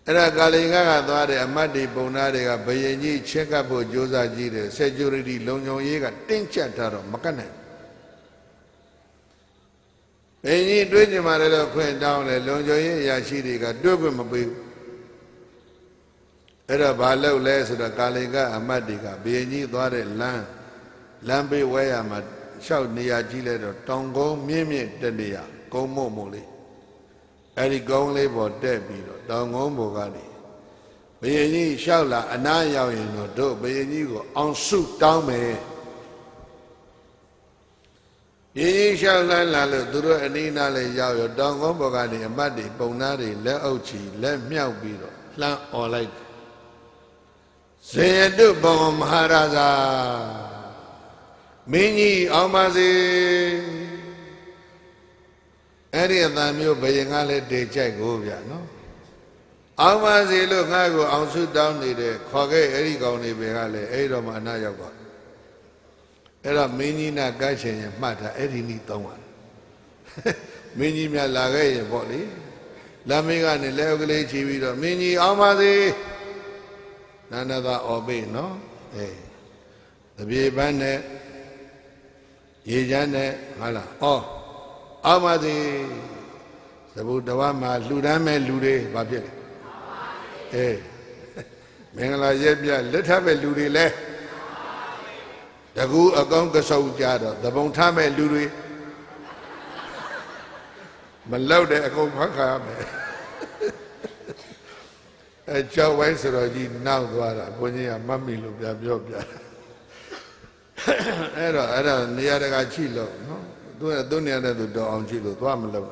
A: အဲ့ဒါကာလင်ကသွားတဲ့အမတ်တွေပုံနာတွေကဘယင်ကြီးချက်ကပ်ဖို့ကြိုးစားကြည့်တယ် security လုံခြုံရေးကတင်းကျပ်ထားတော့မကတ်နိုင်ဘယင်ကြီးတွေးကြမှာလည်းခွင့်တောင်းတယ်လုံခြုံရေးအရာရှိတွေကတွေးခွင့်မပေးဘူးအဲ့တော့ဘာလုပ်လဲဆိုတော့ကာလင်ကအမတ်တွေကဘယင်ကြီးသွားတဲ့လမ်းပေးဝဲရမှာရှောက်နေရာကြီးလဲတော့တောင်ကုန်းမြင့်မြင့်တက်နေရကုန်းမို့မို့လေးအဲ့ဒီကုန်းလေးပေါ်တက်ပြီးတော့တောင်ကုန်းပေါ်ကနေဘယင်ကြီးလျှောက်လာအနားရောက်ရင်တော့တို့ဘယင်ကြီးကိုအောင်စုတောင်းမယ်ဘယင်ကြီးလျှောက်လာလို့သူတို့အနီးနားလေးရောက်ရတောင်ကုန်းပေါ်ကနေအမတ်တွေပုံနာတွေလက်အုပ်ချီလက်မြောက်ပြီးတော့လှမ်းអော်လိုက်ဇေယတုဘဝမဟာရာဇာမင်းကြီးအောင်ပါစေအဲ့ဒီအတန်မျိုးဘယင်ကလည်းတေကြိုက်ကိုဗျာနော်အောင်ပါစေလို့ငါ့ကိုအောင်စုတောင်းနေတယ်ခေါ်ခဲ့အဲ့ဒီကောင်တွေပဲကလည်းအဲ့တော့မှအနာရောက်သွားအဲ့တော့မင်းကြီးနာကတ်ရှင်ရင်မှတ်တာအဲ့ဒီနည်းသုံးပါမင်းကြီးများလာခဲ့ရင်ပေါ့လေလမ်းမေးကနေလက်အုပ်ကလေးချီပြီးတော့မင်းကြီးအောင်ပါစေနန္ဒသာအော်ပေးနော်တပြေပန်းနဲ့ရေချမ်းနဲ့ဟာလားအောင်ပါစေသဘုတဝါမှာလှူဒန်းမဲ့လူတွေဘာဖြစ်လဲမင်္ဂလာရက်ပြလက်ထပ်မဲ့လူတွေလဲတကူအကောင်းကစုံကြတော့သဘုံထားမဲ့လူတွေမလောက်တဲ့အကုန်ဖတ်ခါမယ်ကြောက်ဝိုင်းဆိုတော့ကြီးနောက်သွားတာဘုန်းကြီးကမတ်မိလို့ပြောပြအဲ့တော့နေရာတကာချိလို့နော်သူနေရာနဲ့သူတော်အောင်ချိလို့သွားမလို့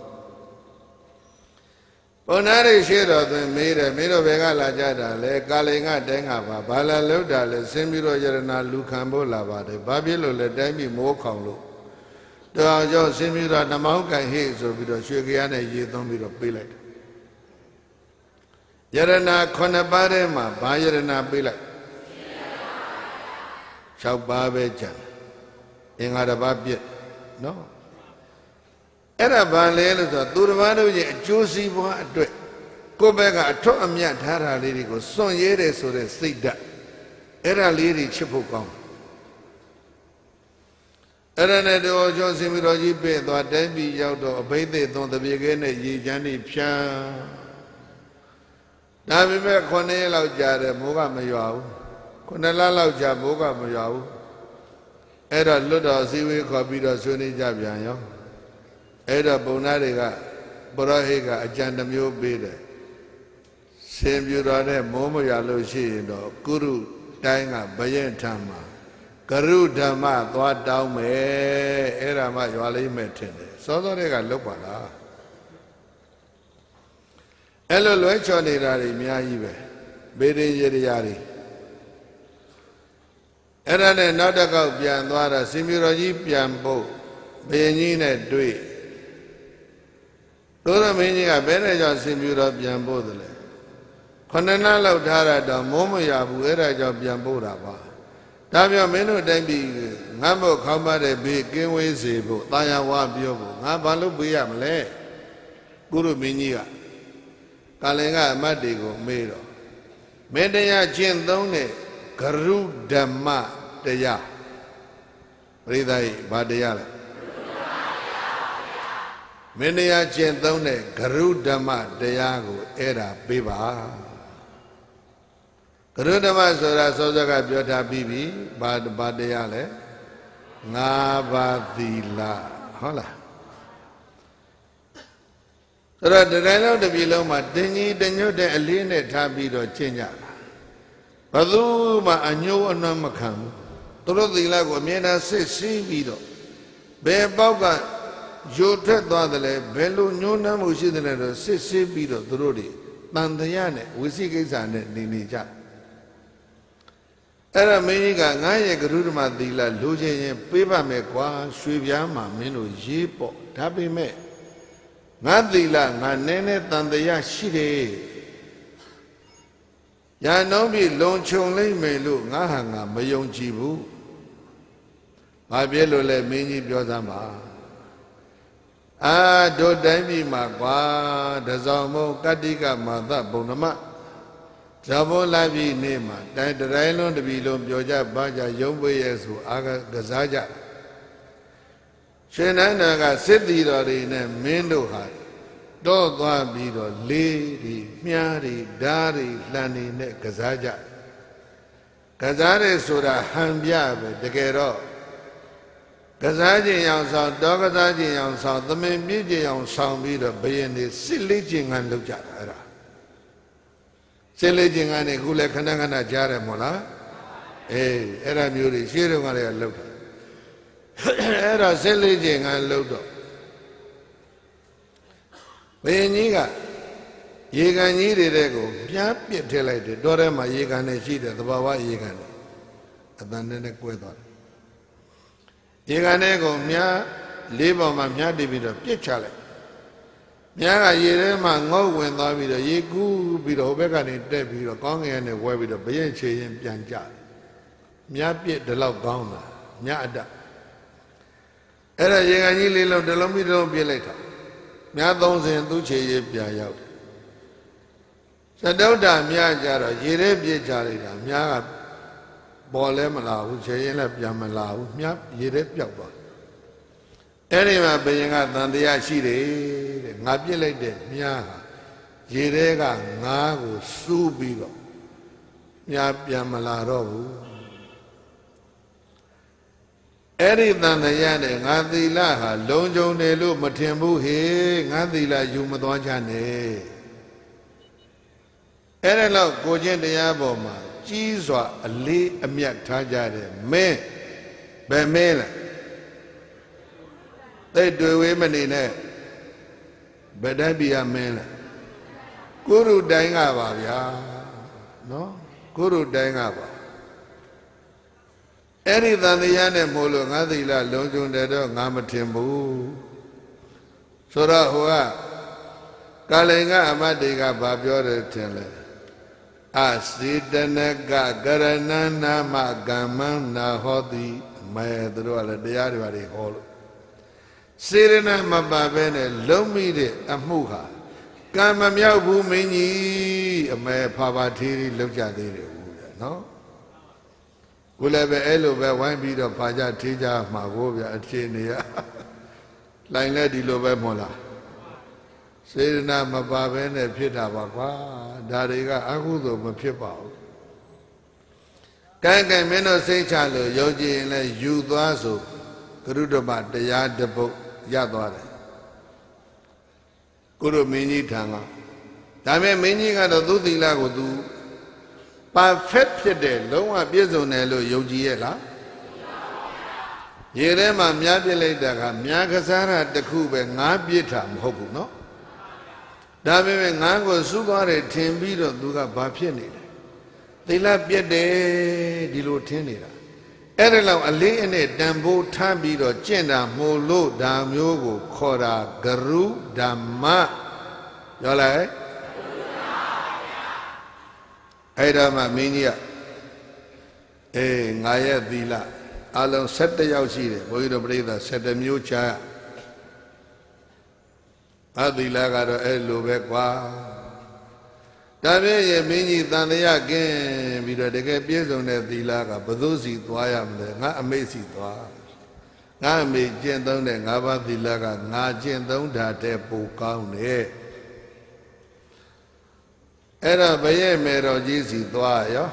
A: ဘုန်းသားတွေရှိတော်သွင်းမေးတယ်မင်းတို့ဘယ်ကလာကြတာလဲကာလိန်ကတိုင်းကပါဘာလာလောက်တာလဲစင်ပြီးတော့ယရနာလူခံဖို့လာပါတယ်ဘာဖြစ်လို့လဲတိုင်းပြီးမိုးခေါင်လို့တော်အောင်ကျော်စင်ပြီးတော့နှမောင်းကန်ဟိဆိုပြီးတော့ရွှေကြရနဲ့ရေသွန်းပြီးတော့ပေးလိုက်ယရနာ9ပါးထဲမှာဘာယရနာပေးလိုက်6ပါးပဲကြံအင်္ဂါတစ်ပါးပြည့်နော်အဲ့ဒါဘာလဲလို့ဆိုတော့သူတစ်ပါးတို့ရဲ့အကျိုးစီးပွားအတွက်ကိုယ့်ဘက်ကအထွတ်အမြတ်ထားတာလေးတွေကိုစွန့်ရဲတယ်ဆိုတဲ့စိတ်ဓာတ်အဲ့ဒါလေးတွေချစ်ဖို့ကောင်းအဲ့ဒါနဲ့တော်ကျော်စင်ပြီးတော်ကြီးပြည့်သွားတိုင်းပြည်ရောက်တော့အဘိဓိသွန်တပြေခဲနဲ့ရေချမ်းနေဖြန်းဒါပေမဲ့9ရက်လောက်ကြာတယ်မိုးကမရွာဘူး9လလောက်ကြာမိုးကမရွာဘူးအဲ့တော့လွတ်တော်စည်းဝေးခေါ်ပြီးတော့ဆွေးနွေးကြပြန်ရောအဲ့တော့ဘုံသားတွေကပရောဟိတ်ကအကြံတစ်မျိုးပေးတယ်ဆင်ပြူတော်နဲ့မိုးမရွာလို့ရှိရင်တော့ကုရုတိုင်းကဘယင်ထံမှာကရုဓမ္မသွားတောင်းမယ်အဲ့ဒါမှရွာလိမ့်မယ်ထင်တယ်စောစောတွေကလွတ်ပါလားအဲ့လိုလွဲချော်နေတာတွေအများကြီးပဲဘေးရင်ရရာတွေအဲ့ဒါနဲ့နောက်တစ်ခေါက်ပြန်သွားတာစင်ပြူတော်ကြီးပြန်ဖို့ဘယင်ကြီးနဲ့တွေ့တို့ရမင်းကြီးကဘယ်နဲ့ကြောင့်စင်ပြူတော်ပြန်ဖို့သလဲ9နှစ်လောက်ထားရတော့မိုးမရဘူးအဲ့ဒါကြောင့်ပြန်ဖို့တာပါဒါပြောမင်းတို့တိုင်းပြည်ငတ်ဖို့ခေါင်းပါတဲ့ဘေးကင်းဝေးစေဖို့တာယာဝါပြောဖို့ငါဘာလို့ပေးရမလဲကုရုမင်းကြီးကကာလင်ကအမတ်တွေကိုမေးတော့မေတ္တရားကျင့်သုံးတဲ့ဂရုဓမ္မတရားပရိသတ်ဘာတရားလဲမင်းတရားကျင့်သုံးတဲ့ဂရုဓမ္မတရားကိုအဲ့ဒါပေးပါဂရုဓမ္မဆိုတာစောစောကပြောထားပြီးပြီဘာတရားလဲ5ပါးသီလဟုတ်လားအဲ့တော့တိုင်းလုံးတစ်ပြည်လုံးမှာတင်းကြီးတညွတ်တဲ့အလေးနဲ့ထားပြီးတော့ကျင့်ကြတာဘယ်သူမှအညှိုးအနှံ့မခံဘူးသူတို့သီလကိုအမြဲတမ်းစစ်ဆေးပြီးတော့ဘယ်ပေါက်ကရိုထွက်သွားတယ်လဲဘယ်လိုညှိုးနှံ့မှုရှိတယ်လဲတော့စစ်ဆေးပြီးတော့သူတို့တွေတန်တရားနဲ့ဝိသိကိစ္စနဲ့နေကြ အဲ့ဒါမင်းကြီးကငါရဲ့ကရုဓမ္မသီလလိုချင်ရင်ပေးပါမယ်ကွာရွှေပြားမှာမင်းတို့ရေးပေါ့ဒါပေမဲ့ငါသီလငါနည်းနည်းတန်တရားရှိတယ်ညာနှောင်းပြီလုံခြုံလိမ့်မယ်လို့ငါဟာငါမယုံကြည်ဘူးဘာဖြစ်လို့လဲမင်းကြီးပြောစမ်းပါတို့တိုင်းပြည်မှာကွာတစောင်းမို့ကတ္တိကမာသဘုံဓမ္မဇဘောလာပြည်နေမှာတိုင်းတိုင်းလုံးတပြည်လုံးပြောကြပါကြရုံးပွေရဲ့ဆိုအာကစားကြရှင်နန္ဒာကစစ်တီတော်တွေနဲ့မင်းတို့ဟာတော့သွားပြီးတော့လေးတွေမြားတွေဓားတွေလှန်တွေနဲ့ကစားကြကစားတယ်ဆိုတာဟန်ပြပဲတကယ်တော့ကစားခြင်းအောင်ဆောင်တောကစားခြင်းအောင်ဆောင်သမင်ပြည့်ခြင်းအောင်ဆောင်ပြီးတော့ဘယင်တွေစစ်လေးခြင်းကလုပ်ကြတာအဲ့ဒါစစ်လေးခြင်းကနေခုလည်းခဏခဏကြားတယ်မို့လားအဲ့ဒါမျိုးတွေရှေးတုန်းကလည်းလုပ်တာအဲ့ဒါစစ်လေးခြင်းကလုပ်တော့ဘယင်ကြီးကရေကန်ကြီးတွေတဲ့ကိုပြားပစ်ထည့်လိုက်တယ်တောထဲမှာရေကန်တွေရှိတယ်သဘာဝရေကန်တွေအတန်နဲ့ကွဲသွားတယ်ရေကန်ထဲကိုမြားလေးပေါ်မှာမြားတည်ပြီးတော့ပြစ်ချလိုက်မြားကရေထဲမှာငုတ်ဝင်သွားပြီးတော့ရေကူးပြီးတော့ဟိုဘက်ကနေတက်ပြီးတော့ကောင်းငယ်နဲ့ဝဲပြီးတော့ဘရင်ချေရင်ပြန်ကြတယ်မြားပြစ်ဒီလောက်ကောင်းတာမြားအတအဲ့ဒါရေကန်ကြီးလေးလုံးတစ်လုံးပြီးတစ်လုံးပြစ်လိုက်တာမြား30သူ့ချေရင်ပြန်ရောက်တယ်သတုဒ္ဒမြားကြတော့ရေထဲပြစ်ချလိုက်တာမြားကပေါ်လဲမလာဘူးချေရင်လည်းပြန်မလာဘူးမြားရေထဲပျောက်သွားအဲ့ဒီမှာဘယင်ကတန်တရားရှိတယ်တဲ့ငါပြစ်လိုက်တဲ့မြားဟာရေထဲကငါးကိုစူးပြီးတော့မြားပြန်မလာတော့ဘူးအဲ့ဒီတန်တရားနဲ့ငါသီလဟာလုံခြုံတယ်လို့မထင်ဘူးဟေငါသီလယူမသွားချနဲ့အဲ့ဒါတော့ကိုချင်းတရားပေါ်မှာကြီးစွာအလေးအမြတ်ထားကြတယ်မင်းဘယ်မင်းလဲသိတွေ့ဝေးမနေနဲ့ဗဒ္ဒပိယမင်းလဲကုရုတိုင်းကပါဗျာနော်ကုရုတိုင်းကပါအဲ့ဒီသံတရားနဲ့မို့လို့ငါသီလလုံခြုံတယ်တော့ငါမထင်ဘူးဆိုတော့ဟိုကကာလိန်ကအမတ်တွေကဘာပြောတယ်ထင်လဲအစေတနကကရဏနာမကမ္မနာဟောတိမဲသူတို့ကလည်းတရားတွေပါတွေဟောလို့စေရဏမပါဘဲနဲ့လုံးမိတဲ့အမှုဟာကံမမြောက်ဘူးမင်းကြီးအမဲဖာဖာထေးလေးလောက်ကြသေးတယ်ဘူးဗျာနော်ကိုလည်းပဲအဲ့လိုပဲဝိုင်းပြီးတော့ဖာကြထေးကြမှာကိုဗျာအခြေအနေကလိုင်းလဲဒီလိုပဲမို့လားစေရနာမပါဘဲနဲ့ဖြစ်တာပါကွာဒါတွေကအကုသိုလ်မဖြစ်ပါဘူးကဲကဲမင်းတို့စိတ်ချလို့ယုံကြည်ရင်လည်းယူသွားဆိုကရုဓမ္မတရားတစ်ပုဒ်ရသွားတယ်ကိုတို့မင်းကြီးထံကဒါပေမဲ့မင်းကြီးကတော့သူ့သီလကိုသူ perfect ဖြစ်တယ်လုံးဝပြည့်စုံတယ်လို့ယုံကြည်ရဲ့လားရေထဲမှာမြားပြစ်လိုက်တာကမြားကစားတာတစ်ခုပဲငါးပြစ်တာမဟုတ်ဘူးနော်ဒါပေမဲ့ငါးကိုစူးသွားတယ်ထင်ပြီးတော့သူကဘာဖြစ်နေလဲသီလပြည့်တယ်ဒီလိုထင်နေတာအဲ့ဒါလောက်အလေးအနက်တန်ဖိုးထားပြီးတော့ကျင့်တာမို့လို့ဒါမျိုးကိုခေါ်တာဂရုဓမ္မပြောလိုက်အဲ့ဒါမှမင်းကြီးကငါရဲ့သီလအလုံး17ယောက်ရှိတယ်ဘုန်းကြီးတို့ပြိဿ17မျိုးချာအသီလကတော့အဲ့လိုပဲကွာဒါဖြင့်ရဲ့မင်းကြီးတန်တရားကင်းပြီးတော့တကယ်ပြည့်စုံတဲ့သီလကဘသူစီသွားရမလဲငါအမေစီသွားငါအမေကျင့်သုံးတဲ့၅ပါးသီလကငါကျင့်သုံးတာတဲ့ပိုကောင်းတယ်အဲ့တော့ဘရဲ့မေတော်ကြီးစီသွားရော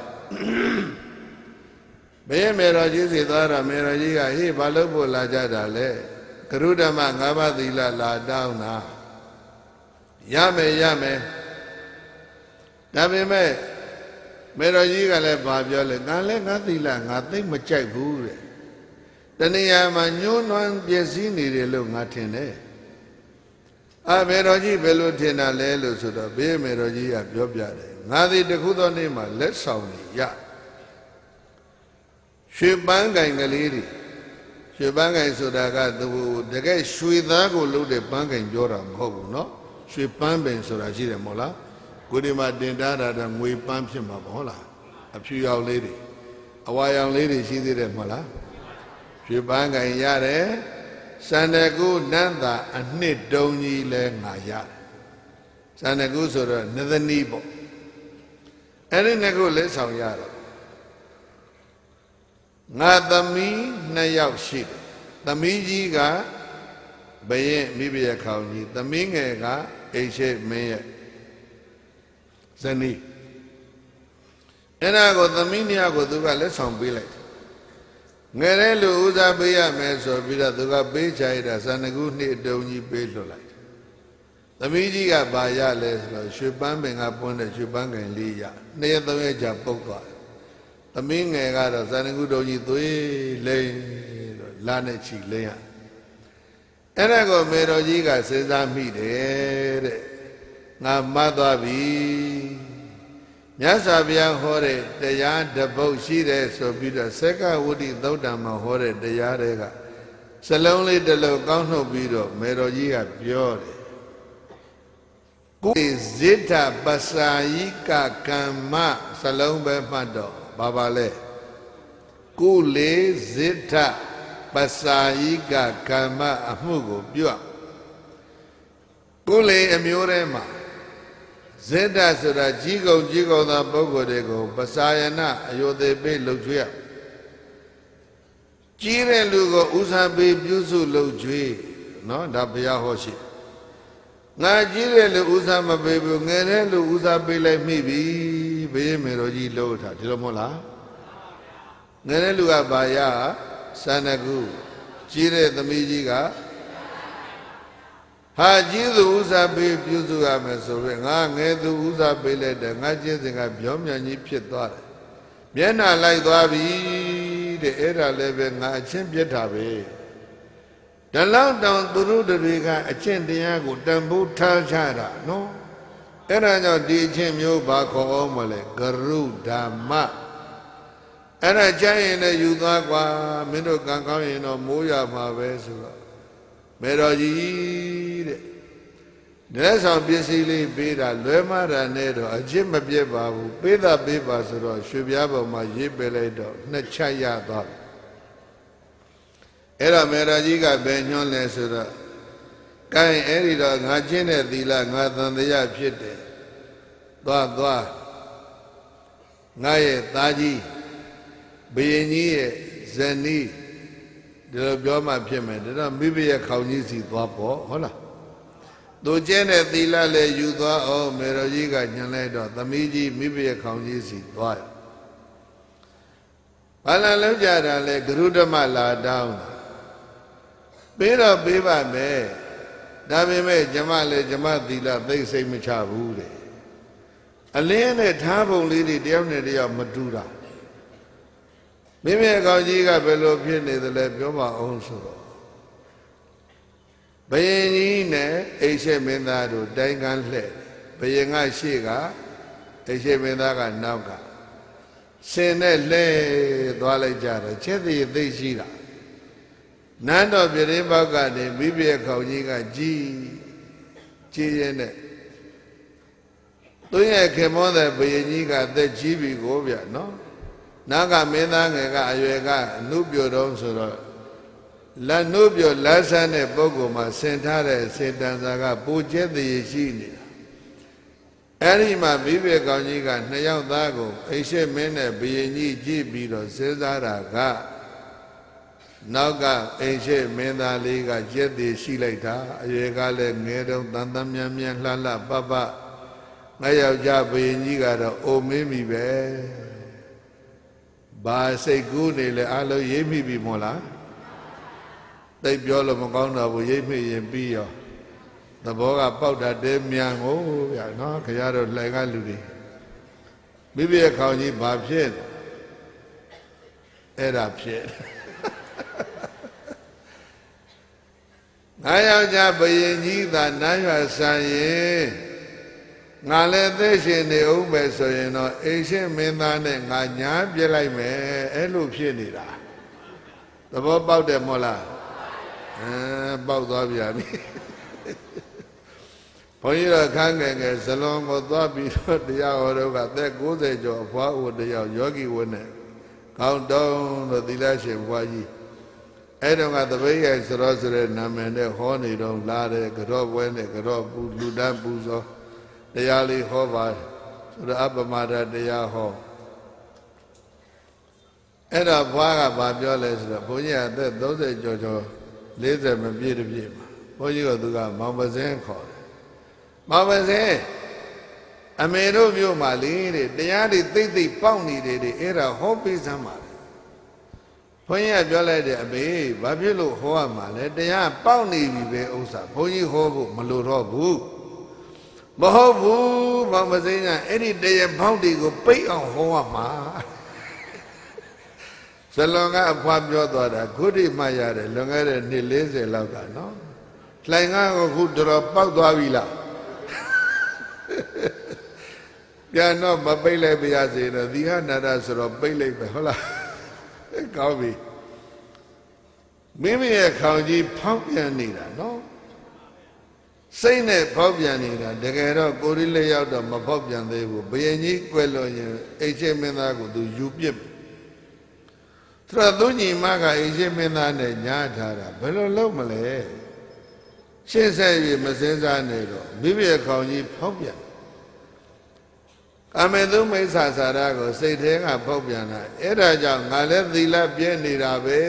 A: ဘယ်မေတော်ကြီးစီသွားတော့မေတော်ကြီးကဟေးဘာလို့ဖို့လာကြတာလဲကရုဓမ္မ၅ပါးသီလလာတောင်းတာရမယ်ဒါပေမဲ့မေတော်ကြီးကလည်းဘာပြောလဲငါလည်းငါသီလငါသိမကြိုက်ဘူးတဲ့တဏှာမှာညှိုးနွမ်းပြည့်စည်နေတယ်လို့ငါထင်တယ်မေတော်ကြီးဘယ်လိုထင်တာလဲလို့ဆိုတော့ဘေးမေတော်ကြီးကပြောပြတယ်ငါသည်တခုသောနေ့မှာလက်ဆောင်ရ ရွှေပန်းကင်ကလေးတွေရွှေပန်းကင်ဆိုတာကသူတကယ်ရွှေသားကိုလှုပ်တဲ့ပန်းကင်ပြောတာမဟုတ်ဘူးเนาะရွှေပန်းပင်ဆိုတာရှိတယ်မဟုတ်လားကိုဒီမှာတင်ထားတာတော့ငွေပန်းဖြစ်မှာပေါ့ဟုတ်လားအဖြူရောင်လေးတွေအဝါရောင်လေးတွေရှိသေးတယ်မဟုတ်လားရွှေပန်းကင်ရတယ်စန္ဒကုနန္တာအနှစ်တုံးကြီးလဲငါရတယ်စန္ဒကုဆိုတော့နသနီပေါ့အဲ့ဒီနှစ်ခုလက်ဆောင်ရတော့ငါသမီးနှစ်ယောက်ရှိတယ်သမီးကြီးကဘယင်မိဖုရားခေါင်းကြီးသမီးငယ်ကအိမ်ရှိမင်းရဲ့ဇနီးအဲ့ဒါကိုသမီးနှစ်ယောက်ကိုသူကလက်ဆောင်ပေးလိုက်ငယ်တဲ့လူဦးစားပေးရမယ်ဆိုပြီးတော့သူကပေးချရတာစန္ဒကုနှစ်အတုံးကြီးပေးလွှတ်လိုက်သမီးကြီးကဘာရလဲဆိုတော့ရွှေပန်းပင်ကပွန်းတဲ့ရွှေပန်းကင်လေးရ2ရက်3ရက်ကြာပုတ်သွားတယ်သမီးငယ်ကတော့စန္ဒကုတုံးကြီးသွေးလိမ့်တော့လာနဲ့ချီလိမ့်ရအဲ့ဒါကိုမေတော်ကြီးကစဉ်းစားမိတယ်တဲ့ငါမှတ်သွားပြီမြတ်စွာဘုရားဟောတဲ့တရားတစ်ပုဒ်ရှိတယ်ဆိုပြီးတော့စက္ကဝဋ္ဌိသုတ်တံမှာဟောတဲ့တရားတွေကစလုံးလေးတစ်လုံးကောင်းနှုတ်ပြီးတော့မေတော်ကြီးကပြောတယ်ကုဇိတပစာယိကကမ္မစလုံးပဲမှတ်တော့ဘာပါလဲကုလေဇိတပစာယိကကမ္မအမှုကိုပြုကုလေအမျိုးထဲမှာဇိတဆိုတာကြီးကုံသောပုဂ္ဂိုလ်တွေကိုပစာယနာအယောသေးပေးလှုပ်ကြွေးကြီးတဲ့လူကိုဥစားပေးပြုစုလှုပ်ကြွေးနော်ဒါဘုရားဟောရှိငါကြီးတဲ့လူဥစားမပေးဘူးငယ်တဲ့လူဥစားပေးလိုက်မိပြီဘယ်မေတော်ကြီးလို့ထားဒီလိုမဟုတ်လားငယ်တဲ့လူကဘာရစန္ဒကုကြီးတဲ့သမီးကြီးကဟာကြီးသူဥစားပေးပြုစုရမယ်ဆိုပြီးငါငယ်သူဥစားပေးလိုက်တယ်ငါကျင့်စဉ်ကပြောင်းမြန်ကြီးဖြစ်သွားတယ်မျက်နှာလိုက်သွားပြီတဲ့အဲ့ဒါလည်းပဲငါအချင်းပြစ်တာပဲဒါလောက်တောင်သူတို့တွေကအကျင့်တရားကိုတန်ဖိုးထားကြတာနော်အဲ့ဒါကြောင့်ဒီအချင်းမျိုးဘာခေါ်အောင်မလဲဂရုဓမ္မအဲ့ဒါကြရင်လည်းယူသွားကွာမင်းတို့ကံကောင်းရင်တော့မိုးရမှာပဲဆိုတော့မေတော်ကြီးတဲ့လက်ဆောင်ပစ္စည်းလေးပေးတာလွဲမတာနဲ့တော့အကျင့်မပြတ်ပါဘူးပေးတာပေးပါဆိုတော့ရွှေပြားပေါ်မှာရေးပေးလိုက်တော့နှစ်ချက်ရသွားတယ်အဲ့တော့မေတော်ကြီးကဘယ်ညွှန်းလဲဆိုတော့ကဲအဲ့ဒီတော့ငါကျင့်တဲ့သီလငါသံတရားဖြစ်တယ်သွားငါရဲ့သားကြီးဘယင်ကြီးရဲ့ဇနီးဒီလိုပြောမှဖြစ်မယ်ဒါတော့မိဘရဲ့ခေါင်းကြီးစီသွားပေါ့ဟုတ်လားသူကျင့်တဲ့သီလလည်းယူသွားအောင်မေတော်ကြီးကညှန်လိုက်တော့သမီးကြီးမိဘရဲ့ခေါင်းကြီးစီသွားရဘာလာလောက်ကြတာလဲဂရုဓမ္မလာတောင်းပေးတော့ပေးပါမယ်ဒါပေမဲ့ကျမလည်းကျမသီလသိစိတ်မချဘူးတဲ့အလင်းနဲ့ထားပုံလေးတွေတယောက်နဲ့တယောက်မတူတာမိမိအကောင်ကြီးကဘယ်လိုဖြစ်နေသလဲပြောပါအောင်ဆိုတော့ဘယင်ကြီးနဲ့အိရှေမင်းသားတို့တိုင်းကန်းလှဲ့ဘယင်ကရှေ့ကအိရှေမင်းသားကနောက်ကဆင်နဲ့လှဲ့သွားလိုက်ကြတယ်ချက်သေးသိရှိတာနန်းတော်ပြတင်းပေါက်ကနေမိဘအကောင်ကြီးကကြီးရဲနဲ့သူရဲ့ခင်မောတဲ့ဘယင်ကြီးကအသက်ကြီးပြီကိုဗျနော်နာကမင်းသားငယ်ကအရွယ်ကအနုပြိုတော့ဆိုတော့လက်နုပြိုလက်ဆန်းတဲ့ပုဂ္ဂိုလ်မှာဆင်ထားတဲ့စေတံစာကပူကျက်သေးရှိနေတာအဲ့ဒီမှာမိဘကောင်ကြီးကနှစ်ယောက်သားကိုအိရှေမင်းနဲ့ဘယင်ကြီးကြည့်ပြီးတော့စဉ်းစားတာကနောက်ကအိရှေမင်းသားလေးကကျက်သေးရှိလိုက်တာအရွယ်ကလည်းငယ်တော့တန်တန်မြန်မြန်လှလှပပငါယောက်ျားဘယင်ကြီးကတော့အိုမင်းပြီပဲဘာစိတ်ကူးနေလဲအလုံးရိပ်မိပြီမို့လားသိပြောလို့မကောင်းတော့ဘူးရိပ်မိရင်ပြီးရောသဘောကပေါက်တာတဲမြန်ကိုဗျာနော်ခရတို့လှိုင်ကလူတွေမိဘရဲ့ခေါင်းကြီးဘာဖြစ်အဲ့ဒါဖြစ်ငါယောက်ျားဘယင်ကြီးသာနားရွာဆန်ရင်င ငါလည်းသက်ရှင်နေအောင်ပဲဆိုရင်တော့အိမ်ရှင်မင်းသားနဲ့ငါညားပြစ်လိုက်မယ်အဲ့လိုဖြစ်နေတာသဘောပေါက်တယ်မို့လားပေါက်သွားပြန်ပြီဘုန်းကြီးတို့ခန်းငယ်ငယ်ဇလွန်ကိုသွားပြီးတော့တရားဟောတော့ကသက်90ကျော်အဖွားဦးတယောက်ယောဂီဝတ်နဲ့ကောင်းတုံးလို့သီလရှင်ဘွားကြီးအဲ့တော့ကသပိတ်ရိုက်စရောဆိုတဲ့နာမည်နဲ့ဟောနေတော့လာတဲ့ကြော့ပွဲနဲ့ကြော့ပူလူတန်းပူဇော်တရားလေးဟောပါဆိုတော့အပမဒတရားဟောအဲ့တော့ဘွားကဘာပြောလဲဆိုတော့ဘုန်းကြီးကအသက်30ကျော်ကျော်40မပြည့်တပြည့်မှာဘုန်းကြီးကသူကမောင်ပစင်းခေါ်တယ်မောင်ပစင်းအမေတို့မျိုးမှာလေတဲ့တရားတွေသိသိပေါက်နေတယ်တဲ့အဲ့ဒါဟောပေးစမ်းပါလေဘုန်းကြီးကပြောလိုက်တယ်အမေဘာဖြစ်လို့ဟောရမှာလဲတရားပေါက်နေပြီပဲဥစ္စာဘုန်းကြီးဟောဖို့မလိုတော့ဘူးမဟုတ်ဘူးမောင်ပစင်းကအဲ့ဒီတရားပေါက်တွေကိုပိတ်အောင်ဟောရမှာဇလွန်ကအဖွားပြောသွားတာခုထိမှရတယ်လွန်ခဲ့တဲ့နှစ်40လောက်ကနော်လှိုင်ကားကခုတော်ပေါက်သွားပြီလားပြန်တော့မပိတ်လိုက်ပါရစေတော့ဒီဟနာရဆိုတော့ပိတ်လိုက်ပဲဟုတ်လားကောင်းပြီမိမိရဲ့ခေါင်းကြီးဖောက်ပြန်နေတာနော်စိတ်နဲ့ဖောက်ပြန်နေတာတကယ်တော့ကိုရီးလေးရောက်တော့မဖောက်ပြန်သေးဘူးဘယင်ကြီးကွယ်လွန်ရင်အိတ်ချင်းမင်းသားကိုသူယူပစ်ဆိုတော့သူညီမကအိတ်ချင်းမင်းသားနဲ့ညားထားတာဘယ်လိုလုပ်မလဲရှင်းဆက်၍မစင်းစားနေတော့မိမိရဲ့ခေါင်းကြီးဖောက်ပြန်ကာမေသူမိစ္ဆာစာရကိုစိတ်ထဲကဖောက်ပြန်လာအဲ့ဒါကြောင့်ငါလည်းသီလပြည့်နေတာပဲ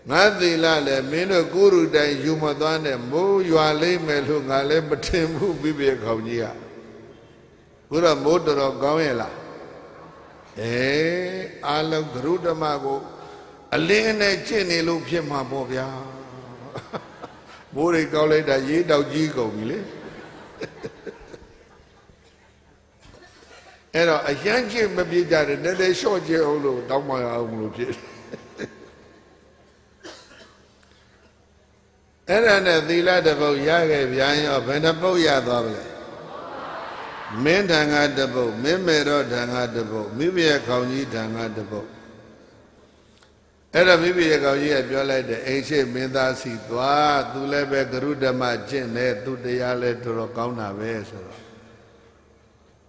A: ငါသီလလည်းမင်းတို့ကုရုတိုင်ယူမသွားနဲ့မိုးရွာလိမ့်မယ်လို့ငါလည်းမထင်ဘူးမိမိရဲ့ခေါင်းကြီးကဘုရားမိုးတော်ကောင်းရဲ့လားအာလုံးဂရုဓမ္မကိုအလင်းနဲ့ကျင့်နေလို့ဖြစ်မှာပေါ့ဗျာမိုးတွေကောင်းလိုက်တာရေးတောက်ကြီးကုန်ပြီလေအဲ့တော့အရန်ကျင့်မပြေကြတယ်နည်းနည်းလျှော့ကျအောင်လို့တောင်းပန်အောင်လို့ဖြစ်အဲ့ဒါနဲ့သီလတစ်ပုဒ်ရခဲ့ပြန်ရောဘယ်နှပုဒ်ရသွားပါလဲမင်းထံကတစ်ပုဒ်မင်းမေတော်ထံကတစ်ပုဒ်မိဘရဲ့ခေါင်းကြီးထံကတစ်ပုဒ်အဲ့တော့မိဘရဲ့ခေါင်းကြီးကပြောလိုက်တယ်အိမ်ရှိမင်းသားစီသွားသူလည်းပဲဂရုဓမ္မကျင့်တယ်သူတရားလည်းတော်တော်ကောင်းတာပဲဆိုတော့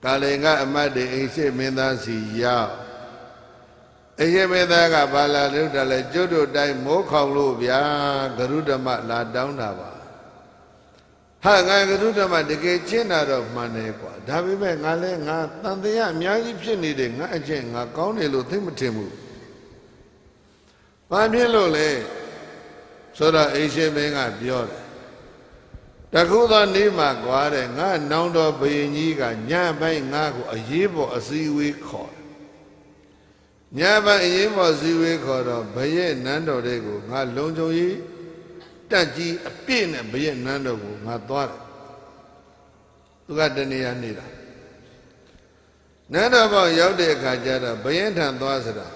A: ကာလင်ကအမတ်တွေအိမ်ရှိမင်းသားစီရောက်အိမ်ရှိမင်းသားကဘာလာလို့တလဲကျွတ်တို့တိုင်းမိုးခေါင်လို့ဗျာဂရုဓမ္မလာတောင်းတာပါဟာငါဂရုဓမ္မတကယ်ကျင့်တာတော့မှန်တယ်ကွာဒါပေမဲ့ငါလည်းငါတန်တရားအများကြီးဖြစ်နေတယ်ငါအကျင့်ငါကောင်းတယ်လို့သိမထင်ဘူးဘာဖြစ်လို့လဲဆိုတော့အိမ်ရှိမင်းကပြောတယ်တခုသောနေ့မှာကွာတဲ့ငါနောင်တော်ဘုရင်ကြီးကညပိုင်းငါကိုအရေးပေါ်အစည်းအဝေးခေါ်တယ်ညပိုင်းအရေးပေါ်အစည်းအဝေးခေါ်တော့ဘုရင်နန်းတော်တွေကိုငါလုံခြုံရေးတက်ကြီးအပြည့်နဲ့ဘုရင်နန်းတော်ကိုငါသွားတယ်သူကတနေရာနေတာနန်းတော်ဘောင်ရောက်တဲ့အခါကျတော့ဘုရင်ထံသွားစတာ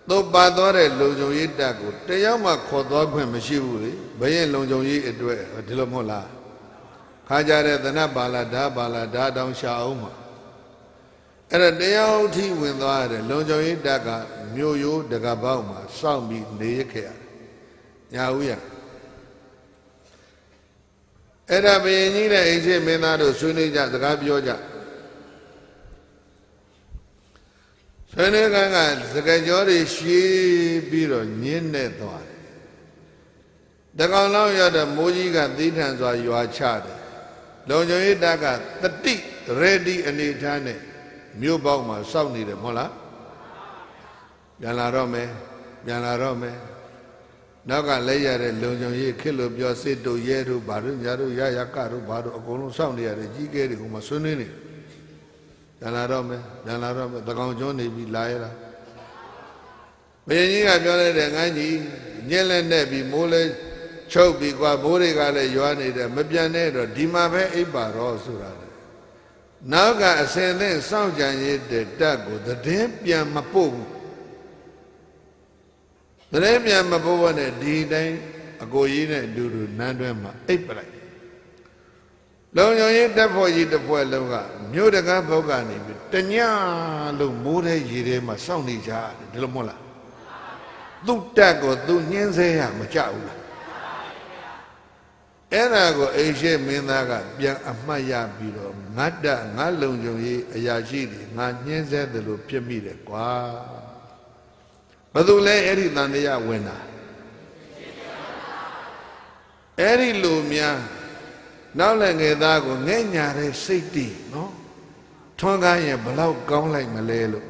A: သူပါသွားတဲ့လုံခြုံရေးတပ်ကိုတယောက်မှခေါ်သွားခွင့်မရှိဘူးလေဘယ်ရင်လုံခြုံရေးအတွက်ဒီလိုမဟုတ်လားခါကြတဲ့သနပါလာဓာပါလာဓာတောင်ရှာအောင်မှာအဲ့ဒါတယောက်ထိဝင်သွားရတယ်လုံခြုံရေးတပ်ကမြို့ရိုးတကပေါက်မှာစောင့်ပြီးနေရခဲ့ရတယ်ညာဦးရအဲ့ဒါဘုရင်ကြီးနဲ့အိမ်ရှိမင်းသားတို့ဆွေးနွေးကြစကားပြောကြဆွေးနွေးကစကားကြောတွေရှည်ပြီးတော့ညင်းနေသွားတယ်တကောင်လောက်ရတဲ့မိုးကြီးကသီးထန်စွာရွာချတယ်လုံခြုံရေးတပ်ကတတိရေဒီအနေထားနဲ့မြို့ပေါက်မှာစောင့်နေတယ်မဟုတ်လားပြန်လာတော့မယ်ပြန်လာတော့မယ်နောက်ကလက်ရတဲ့လုံခြုံရေးခစ်လို့ပြောစစ်တို့ရဲတို့ဘာတို့ညာတို့ရရကတို့ဘာတို့အကုန်လုံးစောင့်နေရတယ်ကြီးကဲတွေကမှဆွေးနွေးနေပြန်လာတော့မယ်ပြန်လာတော့မယ်တကောင်ကျွန်းနေပြီလာရလားဘုရင်ကြီးကပြောလိုက်တယ်ငန်းကြီးညက်လက်နဲ့ပြီးမိုးလဲချုပ်ပြီးကွာမိုးတွေကလည်းရွာနေတယ်မပြန်နဲ့တော့ဒီမှာပဲအိပ်ပါတော့ဆိုတာလေနောက်ကအစင်သင့်စောင့်ကြံရတဲ့တက်ကိုသတင်းပြန်မပို့ဘူးသတင်းပြန်မပို့ဘဲနဲ့ဒီတိုင်းအကိုကြီးနဲ့အတူတူနန်းတွဲမှာအိပ်ပလိုက် လုံယုံရင်တက်ဖို့ကြီးတစ်ဖွဲ့လုံးကမြို့တကားဘုတ်ကနေပြီးတညလုံးမိုးတဲ့ရေထဲမှာစောင့်နေကြတယ်ဒီလိုမဟုတ်လားသူ့တက်ကိုသူညှင်းဆဲရမကြောက်ဘူးလားအဲ့ဒါကိုအိရှိမင်းသားကပြန်အမှတ်ရပြီးတော့ငါတက်ငါလုံယုံရေးအရာရှိတွေငါညှင်းဆဲတယ်လို့ပြစ်မိတယ်ကွာဘယ်သူလဲအဲ့ဒီတန်တရားဝင်တာအဲ့ဒီလူများနောက်လည်းငယ်သားကိုငဲ့ညာတဲ့စိတ်တည်နော်ထွန်းကားရင်ဘလောက်ကောင်းလိုက်မလဲလို့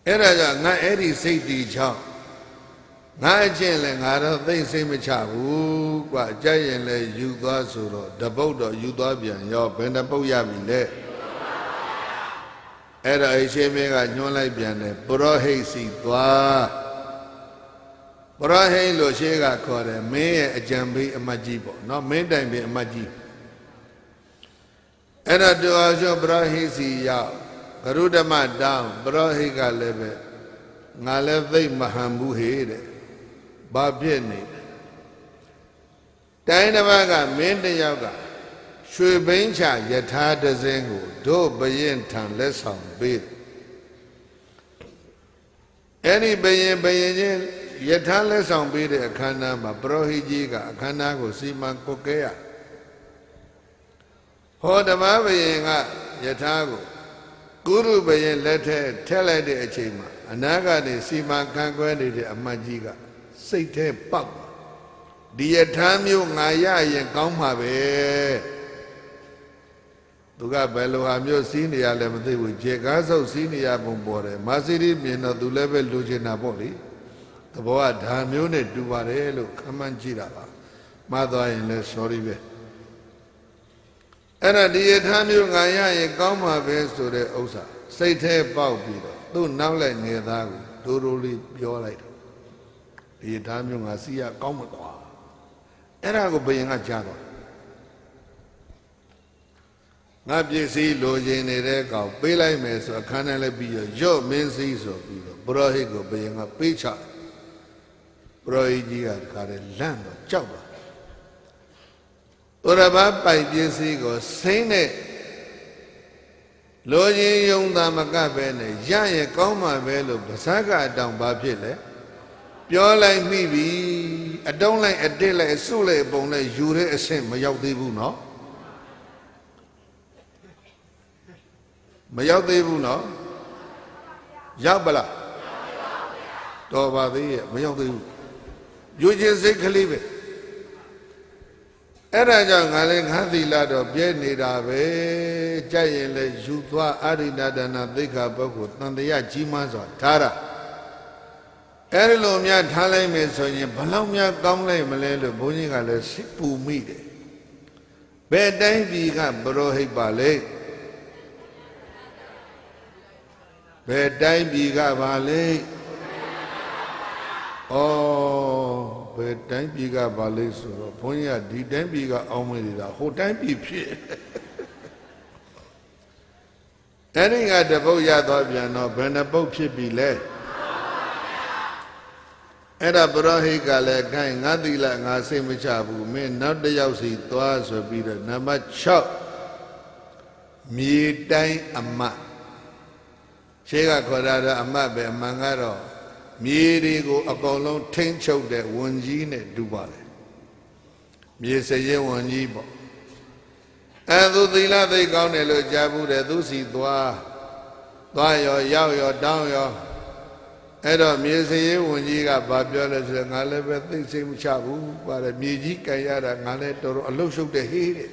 A: အဲ့ဒါကြောင့်ငါအဲ့ဒီစိတ်တည်ချောင်းငါအချင်းလည်းငါတော့သိစိတ်မချဘူးကွာကြိုက်ရင်လည်းယူသွားဆိုတော့တပုတ်တော့ယူသွားပြန်ရောဘယ်နှပုတ်ရပြီလဲအဲ့ဒါအရှင်မင်းကညွှန်းလိုက်ပြန်တယ်ပရောဟိတ်စီသွားပရောဟိတ်လို့ရှေးကခေါ်တယ်မင်းရဲ့အကြံပေးအမတ်ကြီးပေါ့နော်မင်းတိုင်ပင်အမတ်ကြီးအဲ့ဒါတူအောင်ရှောပရောဟိတ်စီရောက်ဂရုဓမ္မတောင်းပရောဟိတ်ကလည်းပဲငါလည်းသိမဟန်ဘူးဟေ့တဲ့ဘာဖြစ်နေတိုင်းတစ်ပါးကမင်းတယောက်ကရွှေဘိန်းချယထာတစင်းကိုတို့ဘရင်ထံလက်ဆောင်ပေးအဲ့ဒီဘရင်ချင်းယထာလက်ဆောင်ပေးတဲ့အခမ်းအနားမှာပရောဟိတ်ကြီးကအခမ်းအနားကိုစီမံကွပ်ကဲရဟောဓမ္မဘရင်ကယထာကိုကုရုဘရင်လက်ထက်ထည့်လိုက်တဲ့အချိန်မှာအနာကနေစီမံခန့်ခွဲနေတဲ့အမတ်ကြီးကစိတ်ထဲပေါက်ဒီယထာမျိုးငါရရင်ကောင်းမှာပဲသူကဘယ်လိုဟာမျိုးစီးနေရလဲမသိဘူးခြေကားဆုပ်စီးနေရပုံပေါ်တယ်မာစီရီမြင်တော့သူလည်းပဲလူချင်တာပေါ့လေသဘောကဓာမျိုးနဲ့တူပါတယ်လို့ခမှန်းကြည့်တာပါမှားသွားရင်လည်း sorry ပဲအဲ့ဒါဒီယထာမျိုးငါရရင်ကောင်းမှာပဲဆိုတဲ့ဥစ္စာစိတ်ထဲပေါက်ပြီးတော့သူ့နောက်လိုက်ငယ်သားကိုဒိုးဒိုးလေးပြောလိုက်တယ်ဒီယထာမျိုးငါစီးရကောင်းမှာကွာအဲ့ဒါကိုဘယင်ကကြားတော့ငါပစ္စည်းလိုချင်နေတဲ့ကောင်ပေးလိုက်မယ်ဆိုအခန်းထဲလည်းပြီးရော့မင်းစည်းဆိုပြီးတော့ပရောဟိတ်ကိုဘယင်ကပေးချပရောဟိတ်ကြီးကခါတယ်လန့်တော့ကြောက်တော့သူတစ်ပါးပိုင်ပစ္စည်းကိုစိမ့်နဲ့လိုချင်ယုံသာမကပဲနဲ့ရရင်ကောင်းမှာပဲလို့ဗဇက်ကအတောင်ဘာဖြစ်လဲပြောလိုက်မိပြီအတုံးလိုက်အတစ်လိုက်အစုလိုက်အပုံလိုက်ယူတဲ့အဆင့်မရောက်သေးဘူးနော်မရောက်သေးဘူးနော်ရောက်ပလားတော်ပါသေးရဲ့မရောက်သေးဘူးယူခြင်းစိတ်ကလေးပဲအဲ့ဒါကြောင့်ငါလည်းငါသီလတော့ပြဲနေတာပဲကြိုက်ရင်လည်းယူသွားအာရိဏဒနာသိက္ခာပုဂ္ဂိုလ်တန်တရားကြီးမားစွာထားတာအဲ့ဒီလိုများထားလိုက်မယ်ဆိုရင်ဘလောက်များကောင်းလိုက်မလဲလို့ဘုန်းကြီးကလည်းစိတ်ပူမိတယ်ဘယ်တိုင်းပြည်ကပရောဟိတ်ပါလဲဘယ်တိုင်းပြည်ကပါလဲဩဘယ်တိုင်းပြည်ကပါလဲဆိုတော့ဘုန်းကြီးကဒီတိုင်းပြည်ကအောင်းမနေတာဟိုတိုင်းပြည်ဖြစ်အဲ့ဒီကတပုတ်ရသွားပြန်တော့ဘယ်နှပုတ်ဖြစ်ပြီလဲအဲ့ဒါပရောဟိတ်ကလည်းခိုင်းငါသီလငါစိတ်မချဘူးမင်းနောက်တစ်ယောက်စီသွားဆိုပြီးတော့နံပါတ်6မြေတိုင်းအမတ်ရှေးကခေါ်တာတော့အမတ်ပဲအမှန်ကတော့မြေတွေကိုအကုန်လုံးထိမ့်ချုပ်တဲ့ဝန်ကြီးနဲ့တူပါတယ်မြေစရင်ဝန်ကြီးပေါ့အဲသူသီလသိကောင်းတယ်လို့ကြားဘူးတယ်သူစီသွားရောရောက်ရောတောင်းရောအဲ့တော့မြေစရင်ဝန်ကြီးကဘာပြောလဲဆိုတော့ငါလည်းပဲသိစိတ်မချဘူးပါတယ်မြေကြီးကြံရတာငါလည်းတော်တော်အလုတ်ရှုပ်တယ်ဟေးတဲ့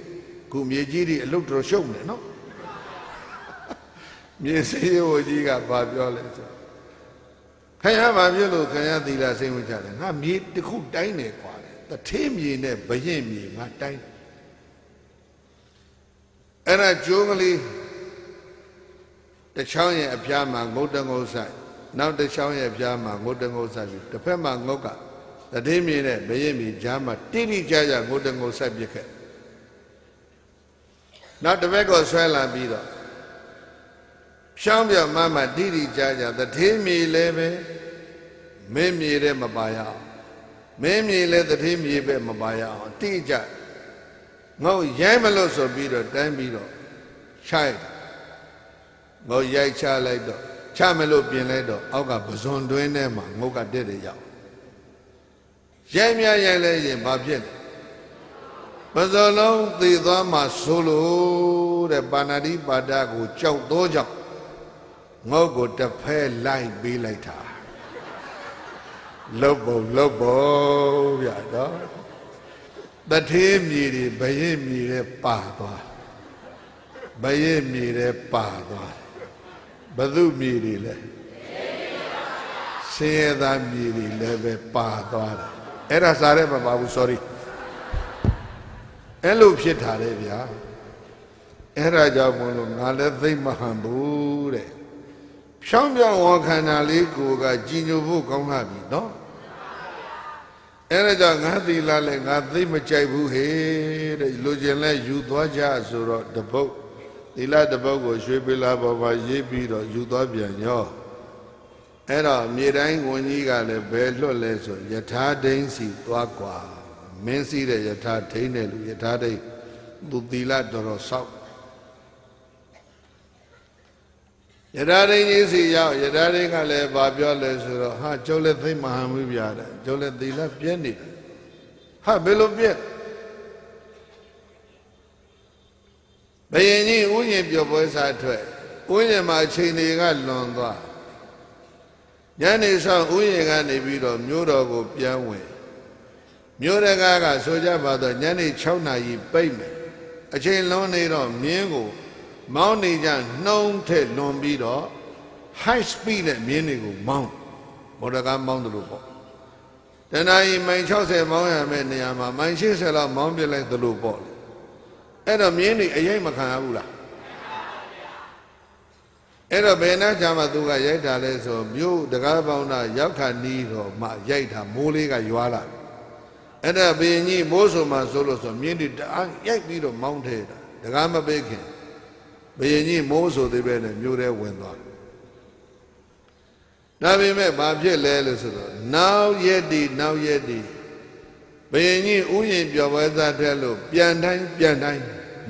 A: ခုမြေကြီးတွေအလုတ်တော်ရှုပ်နေနော်မြေစရင်ဝန်ကြီးကဘာပြောလဲဆိုခင်ဗျားဘာဖြစ်လို့ခင်ဗျားသီလစိတ်မချတယ်ငါမြေတစ်ခုတိုင်းနေကွာတယ်တထေးမြေနဲ့ဘရင်မြေငါတိုင်းအဲ့ဒါကျိုးကလေးတစ်ချောင်းရဲ့အပြားမှာငုတ်တငုတ်ဆိုင်နောက်တစ်ချောင်းရဲ့အပြားမှာငုတ်တငုတ်ဆိုင်ပြီးတစ်ဖက်မှာငုတ်ကတထေးမြေနဲ့ဘရင်မြေကြားမှာတိတိကျကျငုတ်တငုတ်ဆိုင်ပြစ်ခဲ့နောက်တစ်ဘက်ကဆွဲလာပြီးတော့ရှောင်းပြမမတိတိကျကျတထေးမြေလည်းပဲမင်းမြေတဲ့မပါရအောင်မင်းမြေလည်းတထေးမြေပဲမပါရအောင်တိကျ ငေါရိုက်မလို့ဆိုပြီးတော့တန်းပြီးတော့ချိုက်ငေါရိုက်ချလိုက်တော့ချမလို့ပြင်လိုက်တော့အောက်ကပဇွန်တွင်းထဲမှာငုတ်ကတက်တယ်ရောက်ရိုက်မြရိုက်လဲရင်ဘာဖြစ်လဲပဇွန်လုံးသေသွားမှဆိုလို့တဲ့ပါဏာတိပါဒကိုကြောက်သောကြောင့်ငုတ်ကိုတစ်ဖဲလိုက်ပေးလိုက်တာလုတ်ပုံဗျာတော့တထေးမြေတွေဘရင်မြေတွေပါသွားဘရင်မြေတွေပါသွားဘသူမြေတွေလဲဆင်းရဲသားမြေတွေလည်းပဲပါသွားတယ်အဲ့ဒါစားရဲမပါဘူး sorry အဲ့လိုဖြစ်တာလေဗျာအဲ့ဒါကြောင့်မလို့ငါလည်းသိမဟန်ဘူးတဲ့ဖြောင်းပြောင်းဝခန္ဓာလေးကိုကကြည်ညိုဖို့ကောင်းလာပြီနော်အဲ့ဒါကြောင့်ငါသီလလည်းငါသိမကြိုက်ဘူးဟေ့တဲ့လူကျင်လဲယူသွားကြဆိုတော့တပုတ်သီလတပုတ်ကိုရွှေပိလာပေါ်မှာရေးပြီးတော့ယူသွားပြန်ရောအဲ့တော့မြေတိုင်းဝန်ကြီးကလည်းဘယ်လွတ်လဲဆိုယထာဒိန်းစီသွားกว่าမင်းစီးတဲ့ယထာဒိန်းတဲ့လူယထာဒိန်းသူသီလတော်တော်ဆောက်ယထာဒိန်းကြီးစီရောက်ယထာဒိန်းကလည်းဘာပြောလဲဆိုတော့ဟာကျုပ်လည်းသိမဟန်ဘူးဗျာတဲ့ကျုပ်လည်းသီလပြည့်နေတယ်ဟာဘယ်လိုပြည့်ဘယင်ကြီးဥယျာဉ်ပြောပွဲစားထွက်ဥယျာဉ်မှာအချိန်တွေကလွန်သွားညနေဆောင်ဥယျာဉ်ကနေပြီးတော့မြို့တော်ကိုပြန်ဝင်မြို့တကားကဆိုကြပါတော့ညနေ6နာရီပိတ်မယ်အချိန်လွန်နေတော့မြင်းကိုမောင်းနေကြနှုံးထက်လွန်ပြီးတော့ high speed နဲ့မြင်းတွေကိုမောင်းမော်တော်ကားမောင်းတယ်လို့ပေါ့တနာရီမိုင်60မောင်းရမယ့်နေရာမှာမိုင်80လောက်မောင်းပြလိုက်တယ်လို့ပေါ့အဲ့တော့မြင်းတွေအရေးမခံရဘူးလားအဲ့တော့ဘယ်နှချာမှသူကရိုက်တာလဲဆိုမြို့တကားပေါင်းတာရောက်ခါနီးတော့မှရိုက်တာမိုးလေးကရွာလာအဲ့ဒါဘင်းကြီးမိုးဆိုမှဆိုလို့ဆိုမြင်းတွေတအားရိုက်ပြီးတော့မောင်းထဲတာတကားမပေးခင်ဘင်းကြီးမိုးဆိုသေးပဲနဲ့မြို့ထဲဝင်သွားဒါပေမဲ့ဘာဖြစ်လဲလို့ဆိုတော့နောက်ရက်ဒီဘင်းကြီးဥယျာဉ်ပြော်ပွဲစားတဲ့လို့ပြန်တိုင်း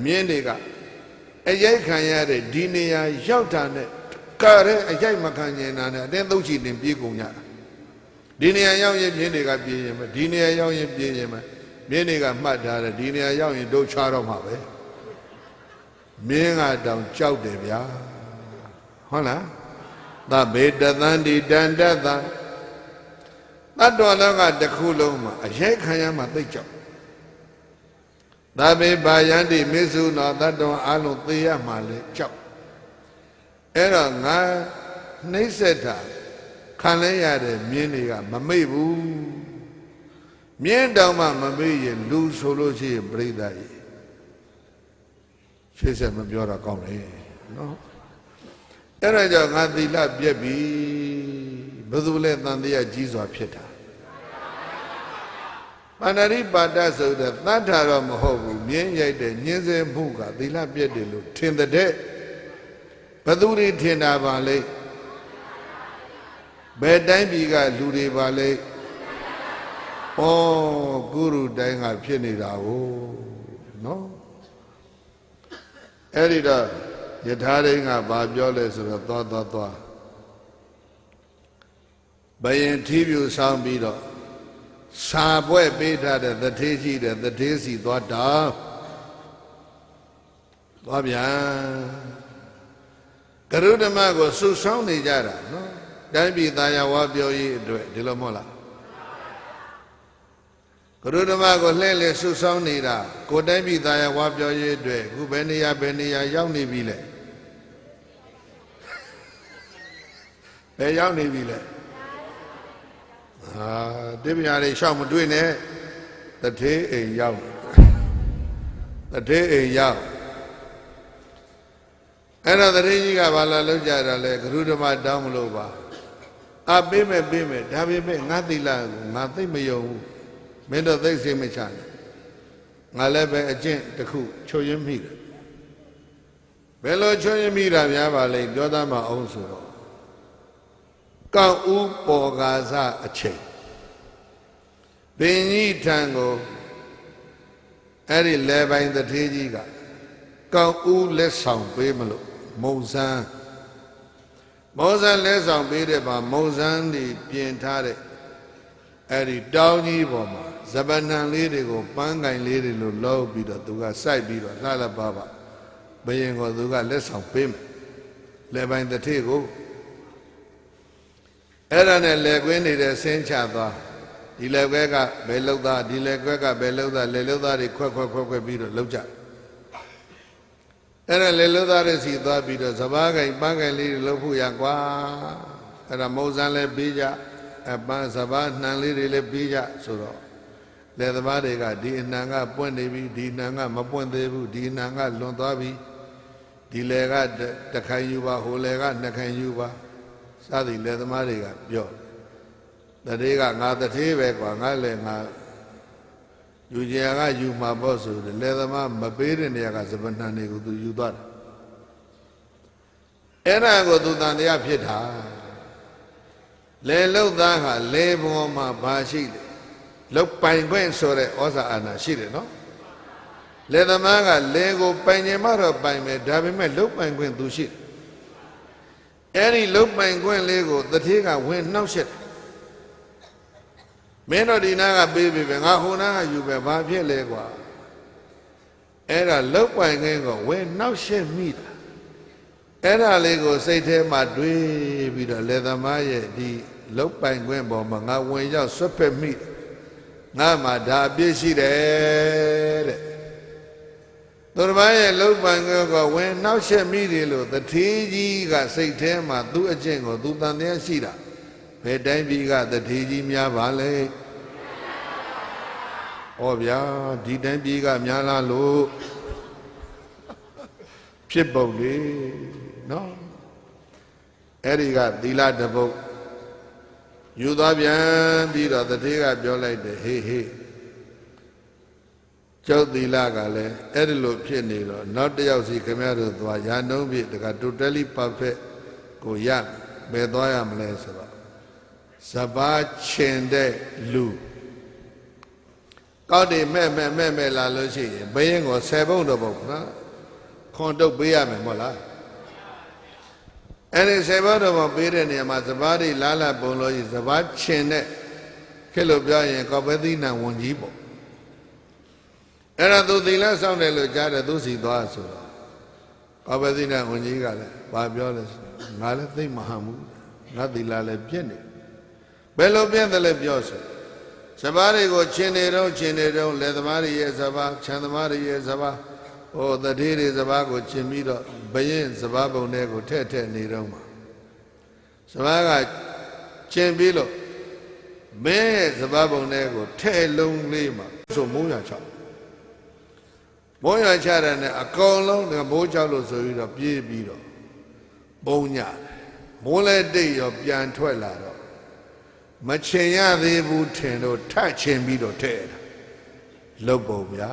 A: မြင်းတွေကအရိုက်ခံရတဲ့ဒီနေရာရောက်တာနဲ့ကားတဲ့အရိုက်မခံကျင်တာနဲ့အတင်းသုတ်ချီတင်ပြေးကုန်ကြတာဒီနေရာရောက်ရင်မြင်းတွေကပြေးရင်မဒီနေရာရောက်ရင်ပြေးရင်မမြင်းတွေကမှတ်ထားတယ်ဒီနေရာရောက်ရင်တို့ချတော့မှာပဲမင်းကတောင်ကြောက်တယ်ဗျာဟုတ်လားသဗ္ဗေတသန္တိတန္တသတတ္တဝလောကတစ်ခုလုံးမှာအရိုက်ခံရမှသိကြောက်သဗ္ဗေဘာယန္တိမေစုနောတတ္တဝအလုံးသိရမှလဲကြောက်အဲ့တော့ငါနှိမ့်ဆက်တာခံလဲရတဲ့မြင်းတွေကမမေ့ဘူးမြင်းတောင်မှမမေ့ရင်လူဆိုလို့ရှိရင်ပြိဿကြီးရှေ့ဆက်မပြောတာကောင်းတယ်နော်အဲ့ဒါကြောင့်ငါသီလပြက်ပြီဘယ်သူလဲတန်တရားကြီးစွာဖြစ်တာပါဏာတိပါဒဆိုတဲ့သတ္ထာတော့မဟုတ်ဘူးမြင်းရိုက်တဲ့ညင်းစေမှုကသီလပြက်တယ်လို့ထင်တဲ့ဘသူတွေထင်တာပါလေဘယ်တိုင်းပြည်ကလူတွေပါလေဩကုရုတိုင်းကဖြစ်နေတာကိုနော်အဲ့ဒီတော့ယထာရင်းကဘာပြောလဲဆိုတော့သွားဘယင်ထီးပြူဆောင်ပြီးတော့စာပွဲပေးထားတဲ့တထေးရှိတဲ့တထေးစီသွားပြန်ကရုဓမ္မကိုစုဆောင်းနေကြတာနော်တိုင်းပြည်သားယာဝပြောရေးအတွက်ဒီလိုမဟုတ်လားကရုဓမ္မကိုလှည့်လည်စုဆောင်းနေတာကိုတိုင်းပြည်သားယာဝပြောရေးအတွက်ခုဘယ်နေရာရောက်နေပြီလဲဘယ်ရောက်နေပြီလဲတိပညာတွေရှောက်မတွေ့နဲ့တထေးအိမ်ရောက်အဲ့တော့တထေးကြီးကဘာလာလောက်ကြတာလဲဂရုဓမ္မတောင်းမလို့ပါပေးမယ်ဒါပေမဲ့ငါသီလကိုငါသိမယုံဘူးမင်းတို့သိစိတ်မချနဲ့ငါလည်းပဲအကျင့်တစ်ခုချုပ်ရင်းမိတယ်ဘယ်လိုချုပ်ရင်းမိတာများပါလဲပြောသားမအောင်ဆိုတော့ကောက်ဥပေါ်ကာစအချိန်ဘင်းကြီးထံကို အဲ့ဒီလဲပိုင်းတထေးကြီးကကောင်းဦးလက်ဆောင်ပေးမလို့မုံစမ်းလက်ဆောင်ပေးတဲ့မှာမုံစမ်းတွေပြင်ထားတဲ့အဲ့ဒီတောင်းကြီးပေါ်မှာဇပနံလေးတွေကိုပန်းကင်လေးတွေလို့လှုပ်ပြီးတော့သူကစိုက်ပြီးတော့လှလှပပဘယင်ကသူကလက်ဆောင်ပေးမယ်လဲပိုင်းတထေးကိုအဲ့ဒါနဲ့လဲကွင်းနေတဲ့ဆင်းချသွားဒီလဲခွဲကဘယ်လောက်သားဒီလဲခွဲကဘယ်လောက်သားလဲလောက်သားတွေခွက်ပြီးတော့လောက်ကြအဲ့ဒါလဲလောက်သားတွေစီသွားပြီးတော့စပားကင်ပန်းကင်လေးတွေလှုပ်ဖို့ရကွာအဲ့ဒါမုံစမ်းလဲပြီးကြအပန်းစပားနှံလေးတွေလည်းပြီးကြဆိုတော့လဲသမားတွေကဒီအနှံကပွင့်နေပြီဒီနှံကမပွင့်သေးဘူးဒီနှံကလွန်သွားပြီဒီလဲကတစ်ခိုင်ယူပါဟိုလဲကနှစ်ခိုင်ယူပါစသည်လဲသမားတွေကပြောတတိကငါတထေးပဲကွာငါလည်းငါယူကြကယူမှာပေါ့ဆိုတယ်လဲသမားမပေးတဲ့နေရာကစပနံတွေကိုသူယူသွားတယ်အဲ့ဒါကိုသူတန်တရားဖြစ်တာလဲလုတ်သားဟာလဲပေါ်မှာဘာရှိလဲလုတ်ပိုင်ခွင့်ဆိုတဲ့ဩဇာအာဏာရှိတယ်နော်လဲသမားကလဲကိုပိုင်ခြင်းမတော့ပိုင်မယ်ဒါပေမဲ့လုတ်ပိုင်ခွင့်သူရှိတယ်အဲ့ဒီလုတ်ပိုင်ခွင့်လေးကိုတထေးကဝင်နှောက်ရှက်တယ်မင်းတို့ဒီနာကပေးပြီပဲငါဟိုနာကယူပဲဘာဖြစ်လဲကွာအဲ့ဒါလုတ်ပိုင်ခွင့်ကိုဝင်နှောက်ရှက်မိတာအဲ့ဒါလေးကိုစိတ်ထဲမှာတွေးပြီးတော့လဲသမားရဲ့ဒီလုတ်ပိုင်ခွင့်ပေါ်မှာငါဝင်ရောက်ဆွတ်ဖက်မိငါမှဒါအပြစ်ရှိတယ်တဲ့သူတစ်ပါးရဲ့လုတ်ပိုင်ခွင့်ကိုဝင်နှောက်ရှက်မိတယ်လို့တထေးကြီးကစိတ်ထဲမှာသူ့အကျင့်ကိုသူတန်တရားရှိတာဘယ်တိုင်းပြည်ကတထေးကြီးများပါလဲဩဗျာဒီတိုင်းပြည်ကများလားလို့ဖြစ်ပုံလေနော်အဲ့ဒီကသီလတပုတ်ယူသွားပြန်ပြီးတော့တထေးကပြောလိုက်တယ်ဟေးကျောက်သီလကလည်းအဲ့ဒီလိုဖြစ်နေတော့နောက်တစ်ယောက်စီခင်ဗျားတို့သွားရာနှုံးပြတက totally perfect ကိုရဘယ်သွားရမလဲဆိုတော့စပါးချင်တဲ့လူကောက်တယ်မဲ့လာလို့ရှိရင်ဘယင်းကို10ပုံတော့ပုံနော်ခွန်တုတ်ပေးရမယ်မဟုတ်လားအဲ့ဒီ10ပုံတော့ပုံပေးတဲ့နေရာမှာစပါးတွေလားလာပုံလို့ရှိစပါးချင်တဲ့ခေလို့ပြောရင်ကောက်ပဲသီးနှံဝန်ကြီးပေါ့အဲ့ဒါသူသီလစောင့်တယ်လို့ကြားတယ်သူစီသွားဆိုတော့ကောက်ပဲသီးနှံဝန်ကြီးကလည်းဘာပြောလဲငါလည်းသိမဟန်ဘူးငါသီလလည်းပြည့်နေဘယ်လိုပြည့်တယ်လဲပြောဆိုစပါးတွေကိုချင်နေတော့လက်သမားတွေရဲ့စပါးခြံသမားတွေရဲ့စပါးဟိုတတိတွေစပါးကိုချင်ပြီးတော့ဘရင်စပါးပုံတွေကိုထည့်နေတော့မှာစပါးကချင်ပြီးလို့မင်းရဲ့စပါးပုံတွေကိုထည့်လုံးလေးမှာဆိုမိုးရချတဲ့နဲ့အကောင်လုံးကမိုးချလို့ဆိုပြီးတော့ပြေးပြီးတော့ပုံညမိုးလဲတိတ်ရောပြန်ထွက်လာတော့မချင်ရသေးဘူးထင်တော့ထချင်ပြီးတော့ထဲ့တာလုတ်ပုံဗျာ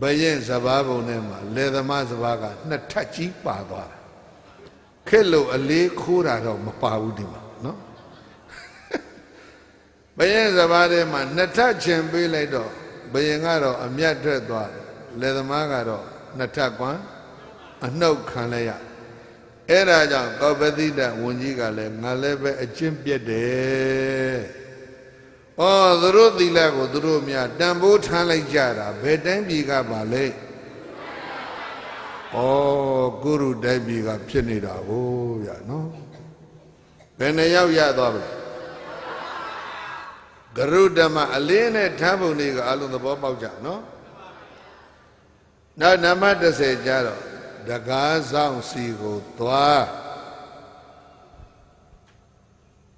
A: ဘရင်စပါးပုံထဲမှာလေသမားစပါးကနှစ်ထပ်ကြီးပါသွားတာခက်လို့အလေးခိုးတာတော့မပါဘူးဒီမှာနော်ဘရင်စပါးထဲမှာနှစ်ထပ်ချင်ပေးလိုက်တော့ဘရင်ကတော့အမျက်ထွက်သွားတယ်လေသမားကတော့နှစ်ထပ်ကွမ်းအနှုတ်ခံလိုက်ရအဲ့ဒါကြောင့်ကောပတိတဝန်ကြီးကလည်းငါလည်းပဲအကျင့်ပြတ်တယ်။ဩသူတို့သီလကိုသူတို့များတန်ဖိုးထားလိုက်ကြတာဘယ်တိုင်းပြည်ကပါလဲ။ဩကုရုတိုင်းပြည်ကဖြစ်နေတာကိုဗျာနော်။ဘယ်နှယောက်ရသွားပြီ။ဂရုဓမ္မအလင်းနဲ့ထားပုံတွေကအလုံးသဘောပေါက်ကြနော်။နောက်နံပါတ်30ကျတော့တကားဆောင်စီကိုသွား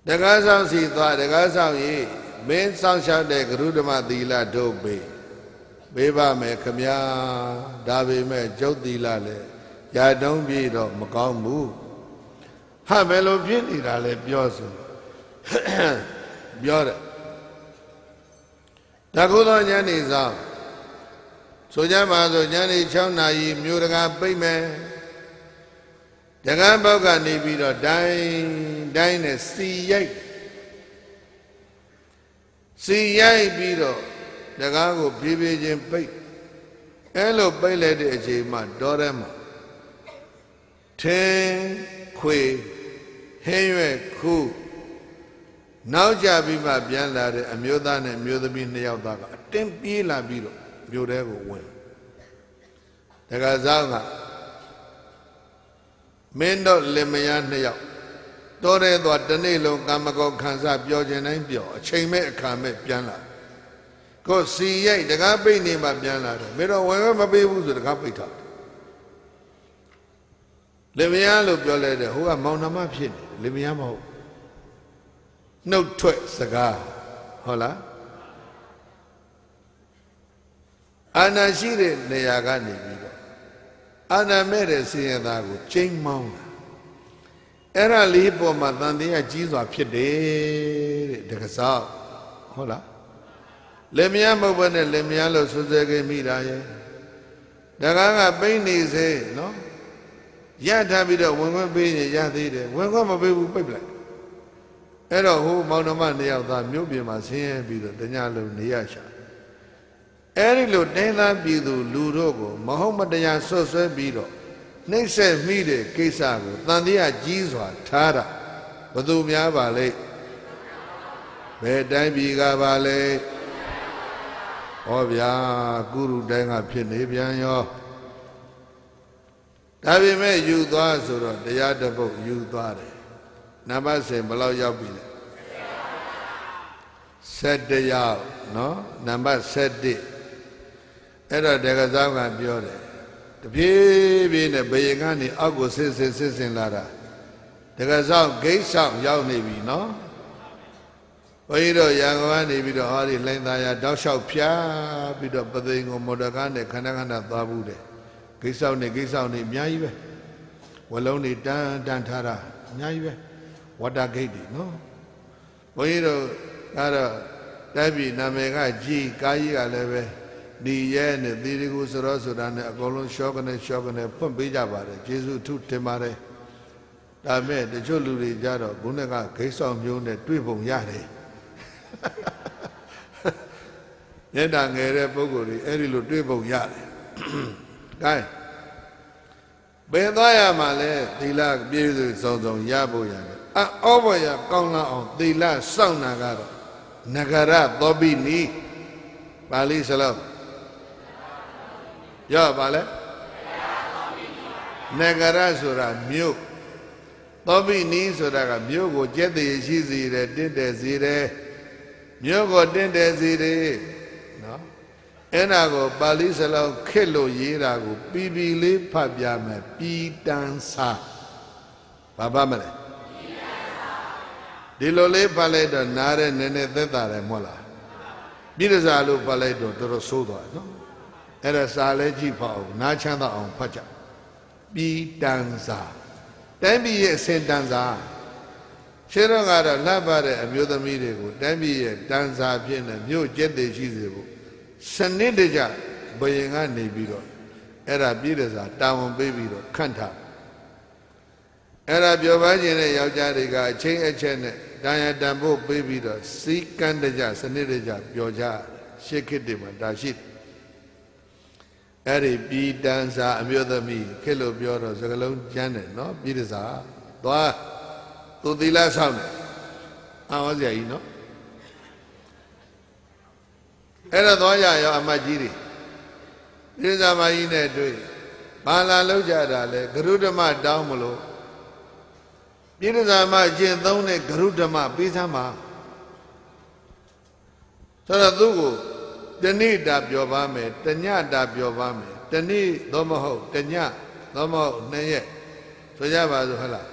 A: တကားဆောင်စီသွားတကားဆောင်ရေးမင်းဆောင်ရှောက်တဲ့ဂရုဓမ္မသီလတို့ပေးပါမယ်ခမညာဒါပေမဲ့ကျုပ်သီလလည်းရာတုံးပြေတော့မကောင်းဘူးဟာဘယ်လိုဖြစ်နေတာလဲပြောဆိုပြောတယ်တခုသောညနေဆောင်ဆိုကြပါစို့ညနေ6 နာရီမြို့တကာပိတ်မယ်တကားပေါက်ကနေပြီးတော့တိုင်းနဲ့စီရိုက်ပြီးတော့ တကားကိုပြေးပြေးချင်းပိတ်အဲလိုပိတ်လိုက်တဲ့အချိန်မှာတောထဲမှာထင်းခွေဟင်းရွက်ခုနောက်ကြပြီးမှပြန်လာတဲ့အမျိုးသားနဲ့အမျိုးသမီးနှစ်ယောက်သားကအတင်းပြေးလာပြီးတော့မြို့ထဲကိုဝင်တက္ကသကမင်းတို့လင်မယားနှစ်ယောက်တောထဲသွားတနေ့လုံးကာမဂုဏ်ခံစားပြောခြင်းတိုင်းပြောအချိန်မဲ့အခါမဲ့ပြန်လာကိုစီရိုက်တကားပိတ်နေမှပြန်လာတယ်မင်းတို့ဝင်မပေးဘူးဆိုတကားပိတ်ထားလင်မယားလို့ပြောလိုက်တယ်ဟိုကမောင်နှမဖြစ်နေလင်မယားမဟုတ်နှုတ်ထွက်စကားဟုတ်လားအာနာရှိတဲ့နေရာကနေပြီးတော့အာနာမဲ့တဲ့စင်ရသားကိုကျိန်းမောင်းတာအဲ့ဒါလေးပေါ်မှာတန်တရားကြီးစွာဖြစ်တယ်တဲ့တက္ကသဟုတ်လားလင်မယားမဟုတ်ဘဲနဲ့လင်မယားလို့ဆွဆွဲခဲ့မိတာရဲ့တကားကပိန်းနေစေနော်ရထားပြီးတော့ဝင်ခွင့်ပေးရင်ရသေးတယ်ဝင်ခွင့်မပေးဘူးပိတ်ပလိုက်အဲ့တော့ဟိုမောင်နှမနှစ်ယောက်သားမြို့ပြင်မှာဆင်းရဲပြီးတော့တညလုံးနေရရှာအဲ့ဒီလိုတင်းသားပြည်သူလူတို့ကိုမဟုတ်မတရားဆွဆွဲပြီးတော့နှိမ့်ဆက်မိတဲ့ကိစ္စကိုတန်တရားကြီးစွာထားတာဘယ်သူများပါလဲဘယ်တိုင်းပြည်ကပါလဲဟောဗျာကုရုတိုင်းကဖြစ်နေပြန်ရောဒါပေမဲ့ယူသွားဆိုတော့တရားတစ်ပုဒ်ယူသွားတယ်နံပါတ်10ဘယ်လောက်ရောက်ပြီလဲ17ရောက်နော်နံပါတ်17အဲ့တော့တက္ကသကပြောတယ်တပြေးပြေးနဲ့ဘယင်ကနေအောက်ကိုဆင်းလာတာတက္ကသဂိတ်ဆောင်ရောက်နေပြီနော်ဘုန်းကြီးတို့ရန်ကုန်ကနေပြီးတော့ဟောဒီလိုင်းသားရတောက်လျှောက်ဖြားပြီးတော့ပသိမ်ကိုမော်တော်ကားနဲ့ခဏခဏသွားဘူးတယ်ဂိတ်ဆောင်နေအများကြီးပဲဝလုံးတွေတန်းထားတာအများကြီးပဲဝတ္တဂိတ်တွေနော်ဘုန်းကြီးတို့ကတော့တိုက်ပြည်နာမည်ကကြီးကားကြီးကလည်းပဲဒီရဲနဲ့သီရိကုစရောဆိုတာနဲ့အကုန်လုံးရှော့ကနေဖွင့်ပေးကြပါတယ်ကျေးဇူးအထူးတင်ပါတယ်ဒါမဲ့တချို့လူတွေကြတော့ခုနကဂိတ်ဆောင်မျိုးနဲ့တွေ့ပုံရတယ်ညတာငယ်တဲ့ပုဂ္ဂိုလ်တွေအဲ့ဒီလိုတွေ့ပုံရတယ်။ဒါဘယ်သွားရမှာလဲသီလပြည့်စုံစုံရဖို့ရတယ်။အောဘောရကောင်းလာအောင်သီလစောင့်နာကတော့နဂရသောပိနိပါဠိစလုံးရောပါလဲနဂရဆိုတာမြို့သောပိနိဆိုတာကမြို့ကိုကျက်တည်ရှိစေတယ်တင့်တယ်စေတယ်မြို့ကိုတင့်တယ်စေတယ်နော်အဲ့ဒါကိုပါဠိစလုံးခက်လို့ရေးတာကိုပီလေးဖတ်ပြမယ်ပြည်တန်းစာဘာပါမလဲဒီလိုလေးဖတ်လိုက်တော့နားတဲ့နည်းနည်းသက်သာတယ်မဟုတ်လားပြည်တစာလို့ဖတ်လိုက်တော့တော်တော်ဆိုးသွားတယ်နော်အဲ့ဒါစာလဲကြည့်ဖတ်အောင်နားချမ်းသာအောင်ဖတ်ကြပြည်တန်းစာတိုင်းပြည်ရဲ့အစဉ်တန်းစာရှင်းတော့ကတော့လှပတဲ့အမျိုးသမီးတွေကိုတိုင်းပြည်ရဲ့တန်းစာဖြစ်နေမြို့ကျက်သေးရှိစေဖို့စနစ်တကျဘယင်ကနေပြီးတော့အဲ့ဒါပြည်တဲ့စာတာဝန်ပေးပြီးတော့ခန့်ထားအဲ့ဒါပြောပါခြင်းတဲ့ယောက်ျားတွေကအချင်းအချက်နဲ့တရားတန်ဖို့ပေးပြီးတော့စီကံတကျစနစ်တကျပြောကြရှစ်ခေတ်တွေမှာဒါရှိတယ်အဲ့ဒီပြည်တန်းစာအမျိုးသမီးခေတ်လို့ပြောတော့စကလုံးကျမ်းတယ်နော်ပြည်တဲ့စာသွားသူသီလဆောင်တယ်အော်စရာကြီးနော်အဲ့တော့သွားရရောအမတ်ကြီးတွေပြည်တဲ့စာမကြီးနဲ့တွေ့ဘာလာလောက်ကြတာလဲဂရုဓမ္မတောင်းမလို့ပြည်တဲ့စာမကျင့်သုံးတဲ့ဂရုဓမ္မပေးစမ်းပါဆိုတော့သူ့ကိုတဏိတာပြောပါမယ်တညတာပြောပါမယ်တဏိသောမဟုတ်တညသောမဟုတ်နှစ်ရက်ဆိုကြပါစို့ဟုတ်လား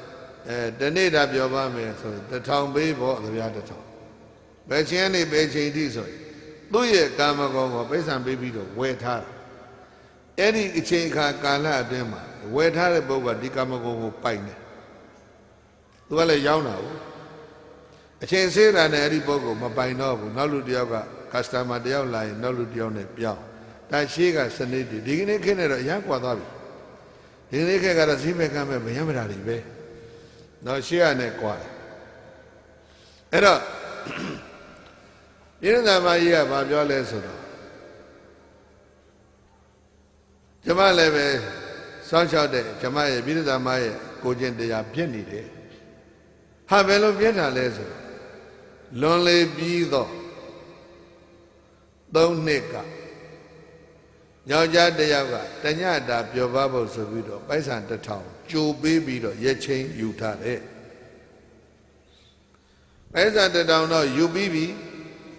A: တဏိတာပြောပါမယ်ဆိုရင်1000ပေးဖို့ကြပြ1000ဘယ်ချင်းနေဘယ်ချိန်ထိဆိုရင်သူ့ရဲ့ကာမဂုဏ်ကိုပိဿံပေးပြီးတော့ဝယ်ထားတာအဲ့ဒီအချိန်အခါကာလအတွင်းမှာဝယ်ထားတဲ့ပုဂ္ဂိုလ်ကဒီကာမဂုဏ်ကိုပိုက်တယ်သူကလည်းရောင်းတာဘူးအချိန်ဆေးတာနဲ့အဲ့ဒီပုဂ္ဂိုလ်မပိုင်တော့ဘူးနောက်လူတယောက်ကcustomer တယောက်လာရင်နောက်လူတယောက်နဲ့ပြောင်းဒါရှေးကစနစ်ဒီကနေ့ခင်းနေတော့အရန်ကွာသွားပြီဒီကနေ့ခက်ကတော့ဈေးမဲ့ကမ်းမဲ့မရမ်းမတာတွေပဲတော့ရှေးကနဲ့ကွာအဲ့တော့ပြည်တော်မကြီးကဘာပြောလဲဆိုတော့ Jama leve Sancha de Jama Bidza Maya Gojen de Abienide. Havelo Vieta Lezo Lonely Bido Don't Nika Yaja de Yaga, Tanyada, your Bible Savido, Paisan the town, Joe Baby, ye chain Utah. Paisan the town, no, you baby,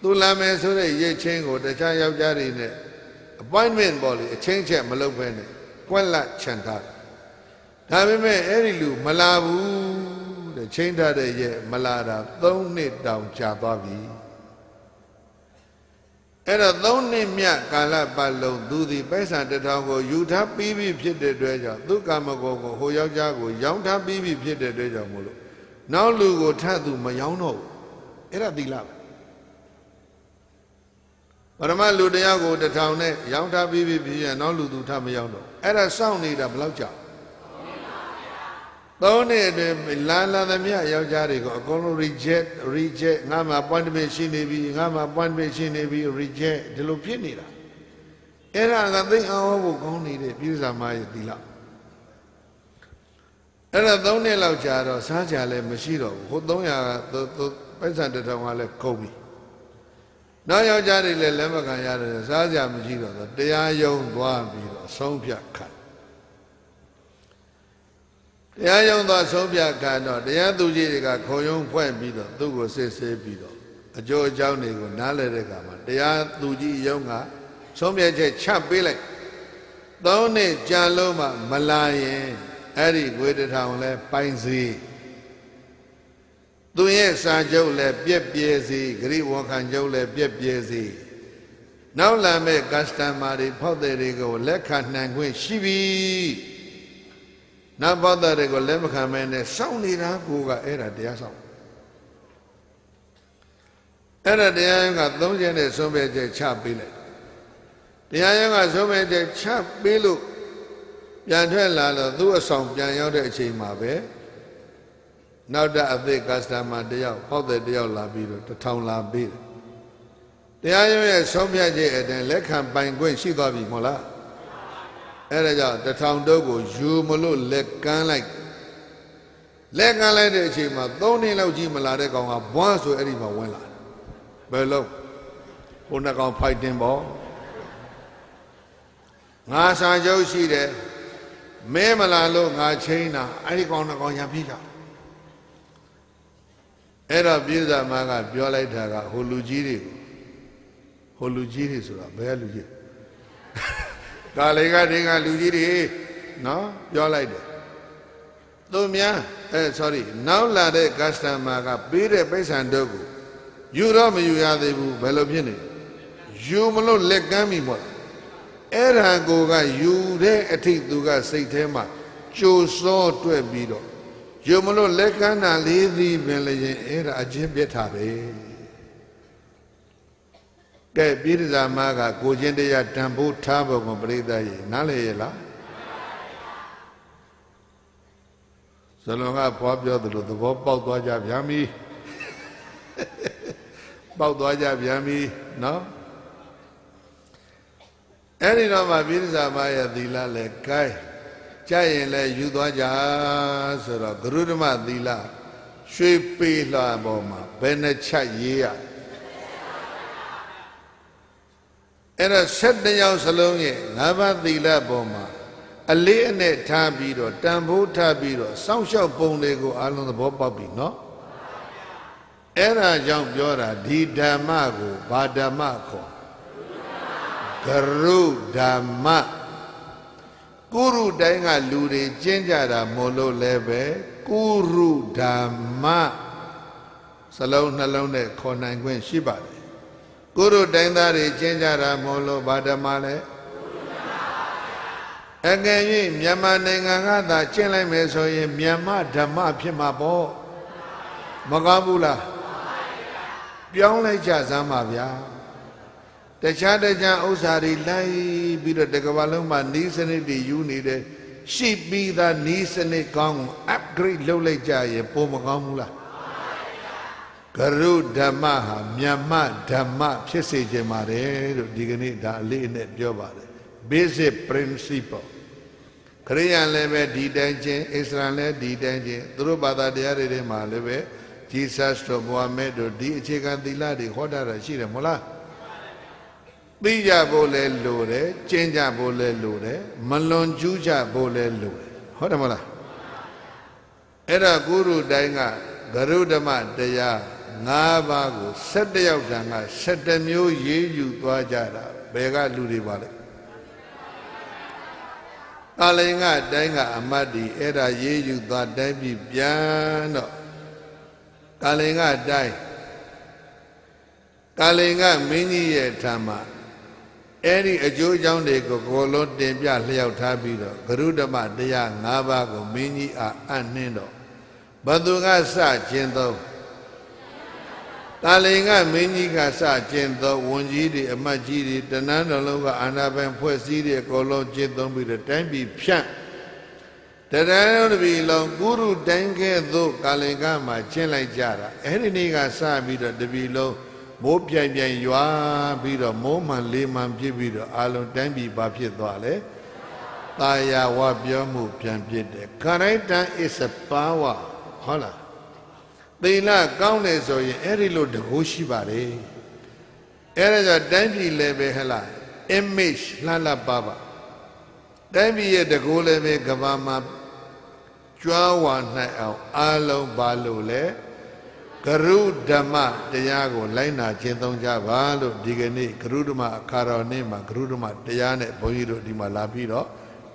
A: Tulame Sure, ye chain or the Chaya Jarine, appointment body, a change at Malopene, Quella Chanta. Tamime Erilu, Malabu, the chain that ye Malada, don't need down Chabavi. And a lonely mia Kala Balo do the best at the town Utah baby pit the treasure, Dukamago, Hoyajago, Yonta baby pit the treasure Mulu. Now Lugo Tatu Mayano, Era di love. But a man Ludiago, the town, Yonta baby, and all Ludu Tamayano. Era sound need a blowjob. Don't need Lala the Mia Yajarigo, Golo reject, Nama appointment she be, Nama appointment she be, reject, the Lupinida. Era nothing I will go need it, Pisa Maya Dila. Era don't allow Jaro, Sanjale, Machiro, who don't have the peasant that I want Kobe. Now Yajari Lemaka Saja Machiro, they are young one, Sompia cut. The young Sophia cannot, the Andujica, Koyong Point Bido, Dugo says Bido, a Joe Jowney, Nale de Gama, the Anduji Yonga, Somia Champ Billy, Donny Jaloma, Malayan, Eddie waited down left Pinesi. Duye Sanjo le Biezi, Greek Wakan Joe le Biezi. Now Lame Gastamari, Poderigo, Lekan Nangwin, Shibi. Now, Father, they go Lemakaman, Sounded Abuga era de Aso. Era de Ayanga, those in the Soviet chap billet. The Ayanga Soviet chap bilu Yantella, do a song, Yanoda Chimabe. Now that they customer deal, how the deal la bill, the town la bill. The Ayanga Soviet and Lekam Banguin, she got me mola. Era the town dogo, you mulu, lekan like the chima, don't allow Jimala on a once to Edima Wella. Below, Punakon fighting ball. Nasa Joshi there, Memalalo, Nachina, Aricona on Yapika. Era Bilda Maga, Biolata, Holujiri, Sura, Beluji. Galega Dinga Lujiri, no, you're like that. Dumia, sorry, now Lade Castamaga, Pire Pesandogo. You don't you are the Belopini. You Molo Legami Mola. Era Goga, you de Etik Duga Saitema, Joe saw to a bido. You Molo Legana Lady Village era a Jimbetare. Que Birza Maga, Gojendea Tambu Tabo Comprida, Nalela Salonga Popio, the Baudoja Yami Baudoja Yami, no? Any number Birza Maya Dila Le Kai Chayan Le Yudoja, Sura Grudma Dila, Shui La Boma, Benechaya. Era set the young salon, Nava Dila Boma, a leone tabido, Tambo tabido, some shall bone go along the Bobabi, no? Era young Biora, Di Damago, Badamaco, Garu Dama, Guru Danga Ludi, Jinjara Molo Lebe, Guru Dama, Salon alone, Konangwen Shiba. Guru Dendari Jinjara Molo Badamale Again, Yama Nangada, Chile Meso, Yama Dama Pimabo Magabula Pionle Jazamavia The Chadaja Osari Lai be the Gavaluma, Nisani, you needed. She be the Nisani Gong, upgrade Lole Jaya, Pomagamula. Garu Damaha, Myama Dama, Chese Jamare, Digani, Dali, Net Jobare. basic principle ခရိယန်လည်းပဲဒီတိုင်းချင်းအစ္စလာမ်လည်းဒီတိုင်းချင်းသူတို့ဘာသာတရားတွေထဲမှာလည်းပဲ Jesus တို့ Muhammad တို့ဒီအခြေခံသီလတွေဟောတာရှိတယ်မဟုတ်လားသိကြဖို့လဲလိုတယ်ကျင့်ကြဖို့လဲလိုတယ်မလွန်ကျူးကြဖို့လဲလိုတယ်ဟုတ်တယ်မဟုတ်လားအဲ့ဒါကုရုတိုင်းကဂရုဓမ္မတရား၅ပါးကို17ယောက်တန်က17မျိုးရေးယူသွားကြတာဘယ်ကလူတွေပါလဲကာလင်္ဂတိုင်းကအမတ်ဒီအဲ့ဒါရေးယူသွားတိုင်းပြီးပြန်တော့ကာလင်္ဂတိုင်းကာလင်္ဂမင်းကြီးရဲ့ထာမအဲ့ဒီအကျိုးအကြောင်းတွေကိုကိုယ်လုံးတင်ပြလျှောက်ထားပြီးတော့ဂရုဓမ္မတရား၅ပါးကိုမင်းကြီးအနှင်းတော့ဘသူကစကျင့်သောကာလင်္ဂမင်းကြီးကစကျင့်သောဝန်ကြီးတွေအမတ်ကြီးတွေတဏ္ဍာတော်လုံးကအာဏာပိုင်ဖွဲ့စည်းတဲ့ကိုယ်လုံးကျင့်သုံးပြီးတော့တိုင်းပြည်ဖြန့်တရံတပီလုံးကုရုတိုင်းကဲ့သို့ကာလင်္ဂမှာကျင့်လိုက်ကြတာအဲ့ဒီနေ့ကစပြီးတော့တပီလုံးမိုးပြိုင်ပြိုင်ရွာပြီးတော့မိုးမှန်လေးမှန်ပြစ်ပြီးတော့အာလုံးတိုင်းပြည်ဘာဖြစ်သွားလဲတာယာဝပြောမှုပြန်ပြစ်တယ် character is a power ဟုတ်လားသီလကောင်းတယ်ဆိုရင်အဲ့ဒီလိုတကူရှိပါတယ်အဲ့ဒါကြောင့်တိုင်းပြည်လည်းပဲဟလား image လှလှပပတိုင်းပြည်ရဲ့တကူလည်းပဲကဘာမှာကြွားဝါနိုင်အောင်အာလုံးဘာလို့လဲဂရုဓမ္မတရားကိုလိုက်နာကျင့်သုံးကြပါလို့ဒီကနေ့ဂရုဓမ္မအခါတော်နေ့မှာဂရုဓမ္မတရားနဲ့ဘုန်းကြီးတို့ဒီမှာလာပြီးတော့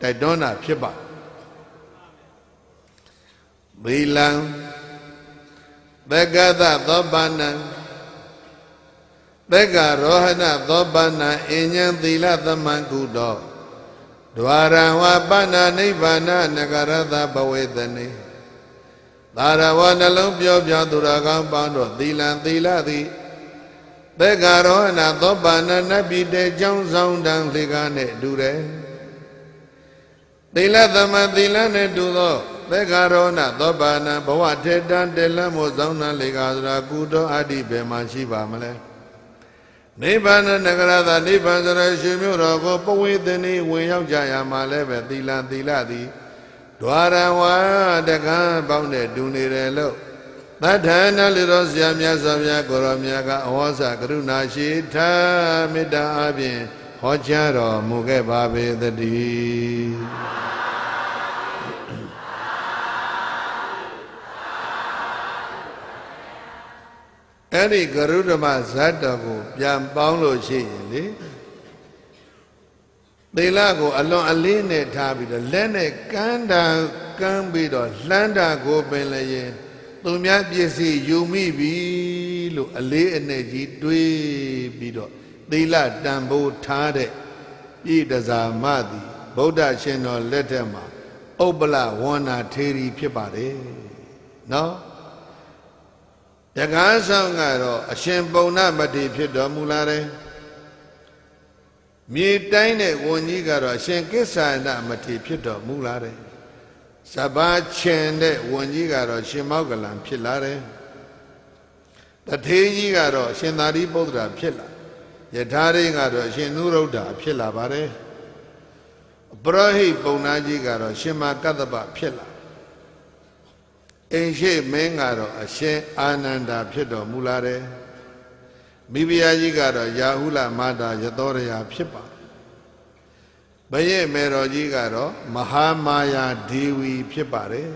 A: တိုက်တွန်းတာဖြစ်ပါဘိလံသက္ကသသောပါဏံသက္ကရောဟဏသောပါဏံအဉ္ဉံသီလသမံကုတောဒွါရံဝပဏာနိဗ္ဗာနနဂရသဘဝေတနေသာရဝနှလုံးပြောပြောသူတော်ကောင်းပေါင်းတို့သီလံသီလသည်သက္ကရောဟဏသောပါဏနတ်ပြည်တဲ့ကြောင်းဆောင်တံလေကားနဲ့တူတယ်သီလသမသီလနဲ့တူသောသက္ကရောဟဏသောပါဏဘဝထေတံတေလမို့ဆောင်တံလေကားဆိုတာကုတောအတ္တိဘယ်မှာရှိပါမလဲနိဗ္ဗာန်နဂရသာနိဗ္ဗာန်ဆိုရရှင်မြို့တော်ကိုပဝေသနေဝင်ရောက်ကြရမှာလည်းပဲသီလသီလသည်ဒွါရဝါတကံပေါင်းတဲ့ဒူနေတယ်လို့သတ္ထနာလူတော်ဆရာမြတ်စွာဘုရားကိုရောမြတ်ကအဟောစာကရုဏာရှိထားမေတ္တာအပြင်ဟောကြားတော်မူခဲ့ပါပေသတည်းအဲ့ဒီဂရုဓမ္မဇတ်တော်ကိုပြန်ပေါင်းလို့ရှိရင်လေသီလကိုအလွန်အလေးနဲ့ထားပြီးတော့လက်နဲ့ကမ်းတာကမ်းပြီးတော့လှမ်းတာကိုပင်လည်းရင်သူများပစ္စည်းယူမိပြီလို့အလေးအနက်ကြီးတွေးပြီးတော့သီလတန်ဖိုးထားတဲ့ပြည်တစားမသည်ဗုဒ္ဓရှင်တော်လက်ထက်မှာဥပ္ပလဝန္နာထေရီဖြစ်ပါတယ်နော်တကားဆောင်ကတော့အရှင်ပုံနာမတိဖြစ်တော်မူလာတယ်မြေတိုင်းတဲ့ဝန်ကြီးကတော့အရှင်ကိစ္ဆာနမတိဖြစ်တော်မူလာတယ်စဘာချင်တဲ့ဝန်ကြီးကတော့ရှင်မောက္ကလံဖြစ်လာတယ်တထေးကြီးကတော့အရှင်သာရိပုတ္တရာဖြစ်လာယထာရိကတော့အရှင်နုရုဒ္ဓဖြစ်လာပါတယ်ပရောဟိတ်ပုံနာကြီးကတော့ရှင်မကတ္တပဖြစ်လာအိမ်ရှိမင်းကတော့အရှင်အာနန္ဒာဖြစ်တော်မူလာတယ်မိဖုရားကြီးကတော့ယာဟုလမာတာယသောရယာဖြစ်ပါဘယက်မေတော်ကြီးကတော့မဟာမာယာဒေဝီဖြစ်ပါတယ်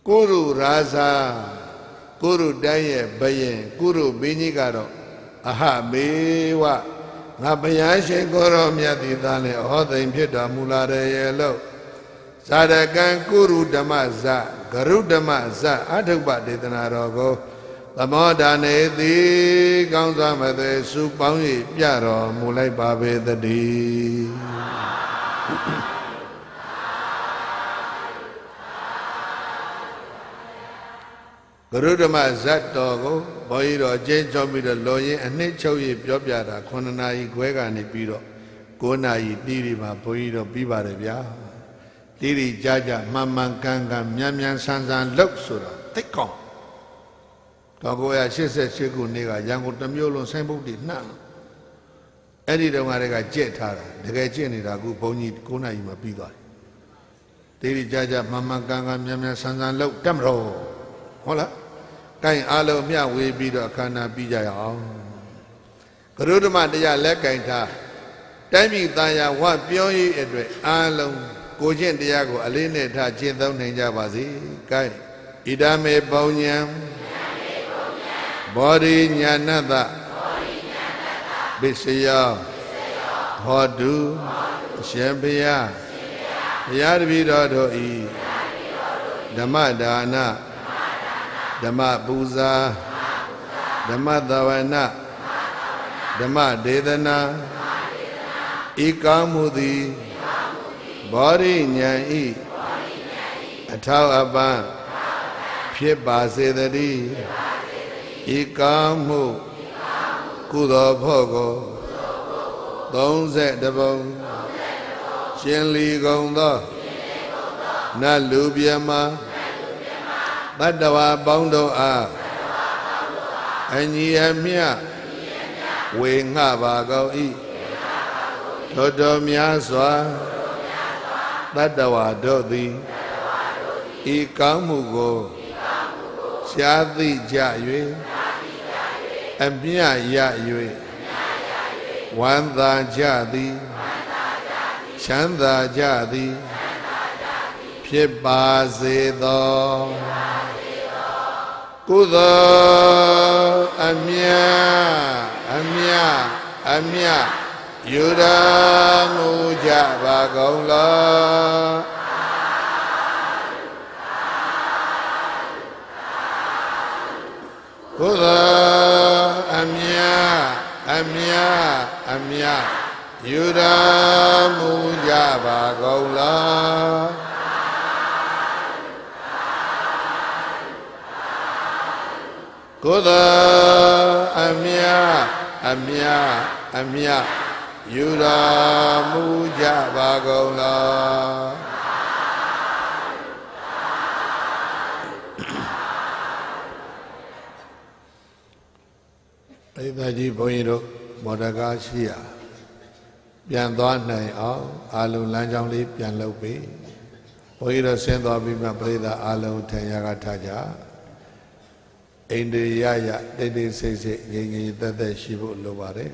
A: ကုရုရာဇာကုရုတိုင်းရဲ့ဘယင်ကုရုဘင်းကြီးကတော့အဟမေဝငါဘုရားရှင်ကိုရောမြတ်သည်သားလည်းဟောသိမ်ဖြစ်တော်မူလာတယ်ရဲ့လို့ဇာတကံကုရုဓမ္မဇဂရုဓမ္မဇအထုပ္ပဒေသနာတော်ကိုသမောဒါနေသည်ကောင်းစွာမသွေစုပေါင်း၍ပြတော်မူလိုက်ပါပေသတည်းဂရုဓမ္မဇတ်တော်ကိုဘုန်းကြီးတော်အကျဉ်းချုပ်ပြီးတော့လောရင်းအနှစ်ချုပ်ရပြောပြတာ9နာရီခွဲကနေပြီးတော့9နာရီတီးဒီမှာဘုန်းကြီးတော်ပြီးပါတယ်ဗျာတီးဒီကြကြမှန်မှန်ကန်ကန်မြန်မြန်ဆန်းဆန်းလှုပ်ဆိုတာသိကောင်း1988ခုနှစ်ကရန်ကုန်တစ်မြို့လုံးဆိုင်းဘုတ်တွေနှံ့ အဲ့ဒီတော့ငါတွေကကြက်ထားတာတကယ်ကြက်နေတာအခုဘုန်းကြီး9 နာရီမှပြီးသွားတယ်တေးကြကြမမကန်ကန်မြန်မြန်ဆန်းဆန်းလောက်တက်မလို့ဟုတ်လားကိုင်အားလုံးမျှဝေပြီးတော့အခမ်းအနားပြီးကြရအောင်ကရုဓမ္မတရားလက်ကင်ထားတိုင်းပြည်သားယာဝပြောရေးအတွက်အားလုံးကိုကျင့်တရားကိုအလေးနဲ့ထားကျင့်သုံးနိုင်ကြပါစေ။ကိုင်ဣဒာမေပုံညံဘောဓိညာဏတပစ္စယောဟောတုရှင်ဘုရားဘုရားတပည့်တော်တို့ဤဓမ္မဒါနဓမ္မပူဇာဓမ္မသဝနာဓမ္မဒေသနာဤကောင်းမှုသည်ဘောဓိဉာဏ်ဤအထောက်အပံ့ဖြစ်ပါစေတည်းဤကောင်းမှုကုသိုလ်ဖို့ကို31ပုံရှင်လီကုန်သောနတ်လူပြမတတ္တဝါပေါင်းတို့အားအညီအမျှဝေငှပါကုန်၏ထိုတော်များစွာတတ္တဝါတို့သည်ဤကောင်းမှုကိုရှားသိကြ၍အမြတ်ရ၍ဝမ်းသာကြသည်ချမ်းသာကြသည်ဖြစ်ပါစေသောကုသိုလ်အမြတ်ယူရမူကြပါကုန်လောကုသိုလ်အမြတ်ယူရမူကြပါကုန်လောကုသိုလ်အမြတ်ယူရမူကြပါကုန်လောပိဿကြီးဘုန်းကြီးတို့မော်ဒကားရှိရပြန်သွားနိုင်အောင်အာလုံလမ်းကြောင်းလေးပြန်လုပ်ပြီဘုန်းကြီးတို့ဆင်းသွားပြီးမှပြိဿအာလုံထင်ရကထားကြအိန္ဒိယတိတ်တိတ်ဆိတ်ဆိတ်ငြိမ်ငြိမ်သက်သက်ရှိဖို့လိုပါတယ်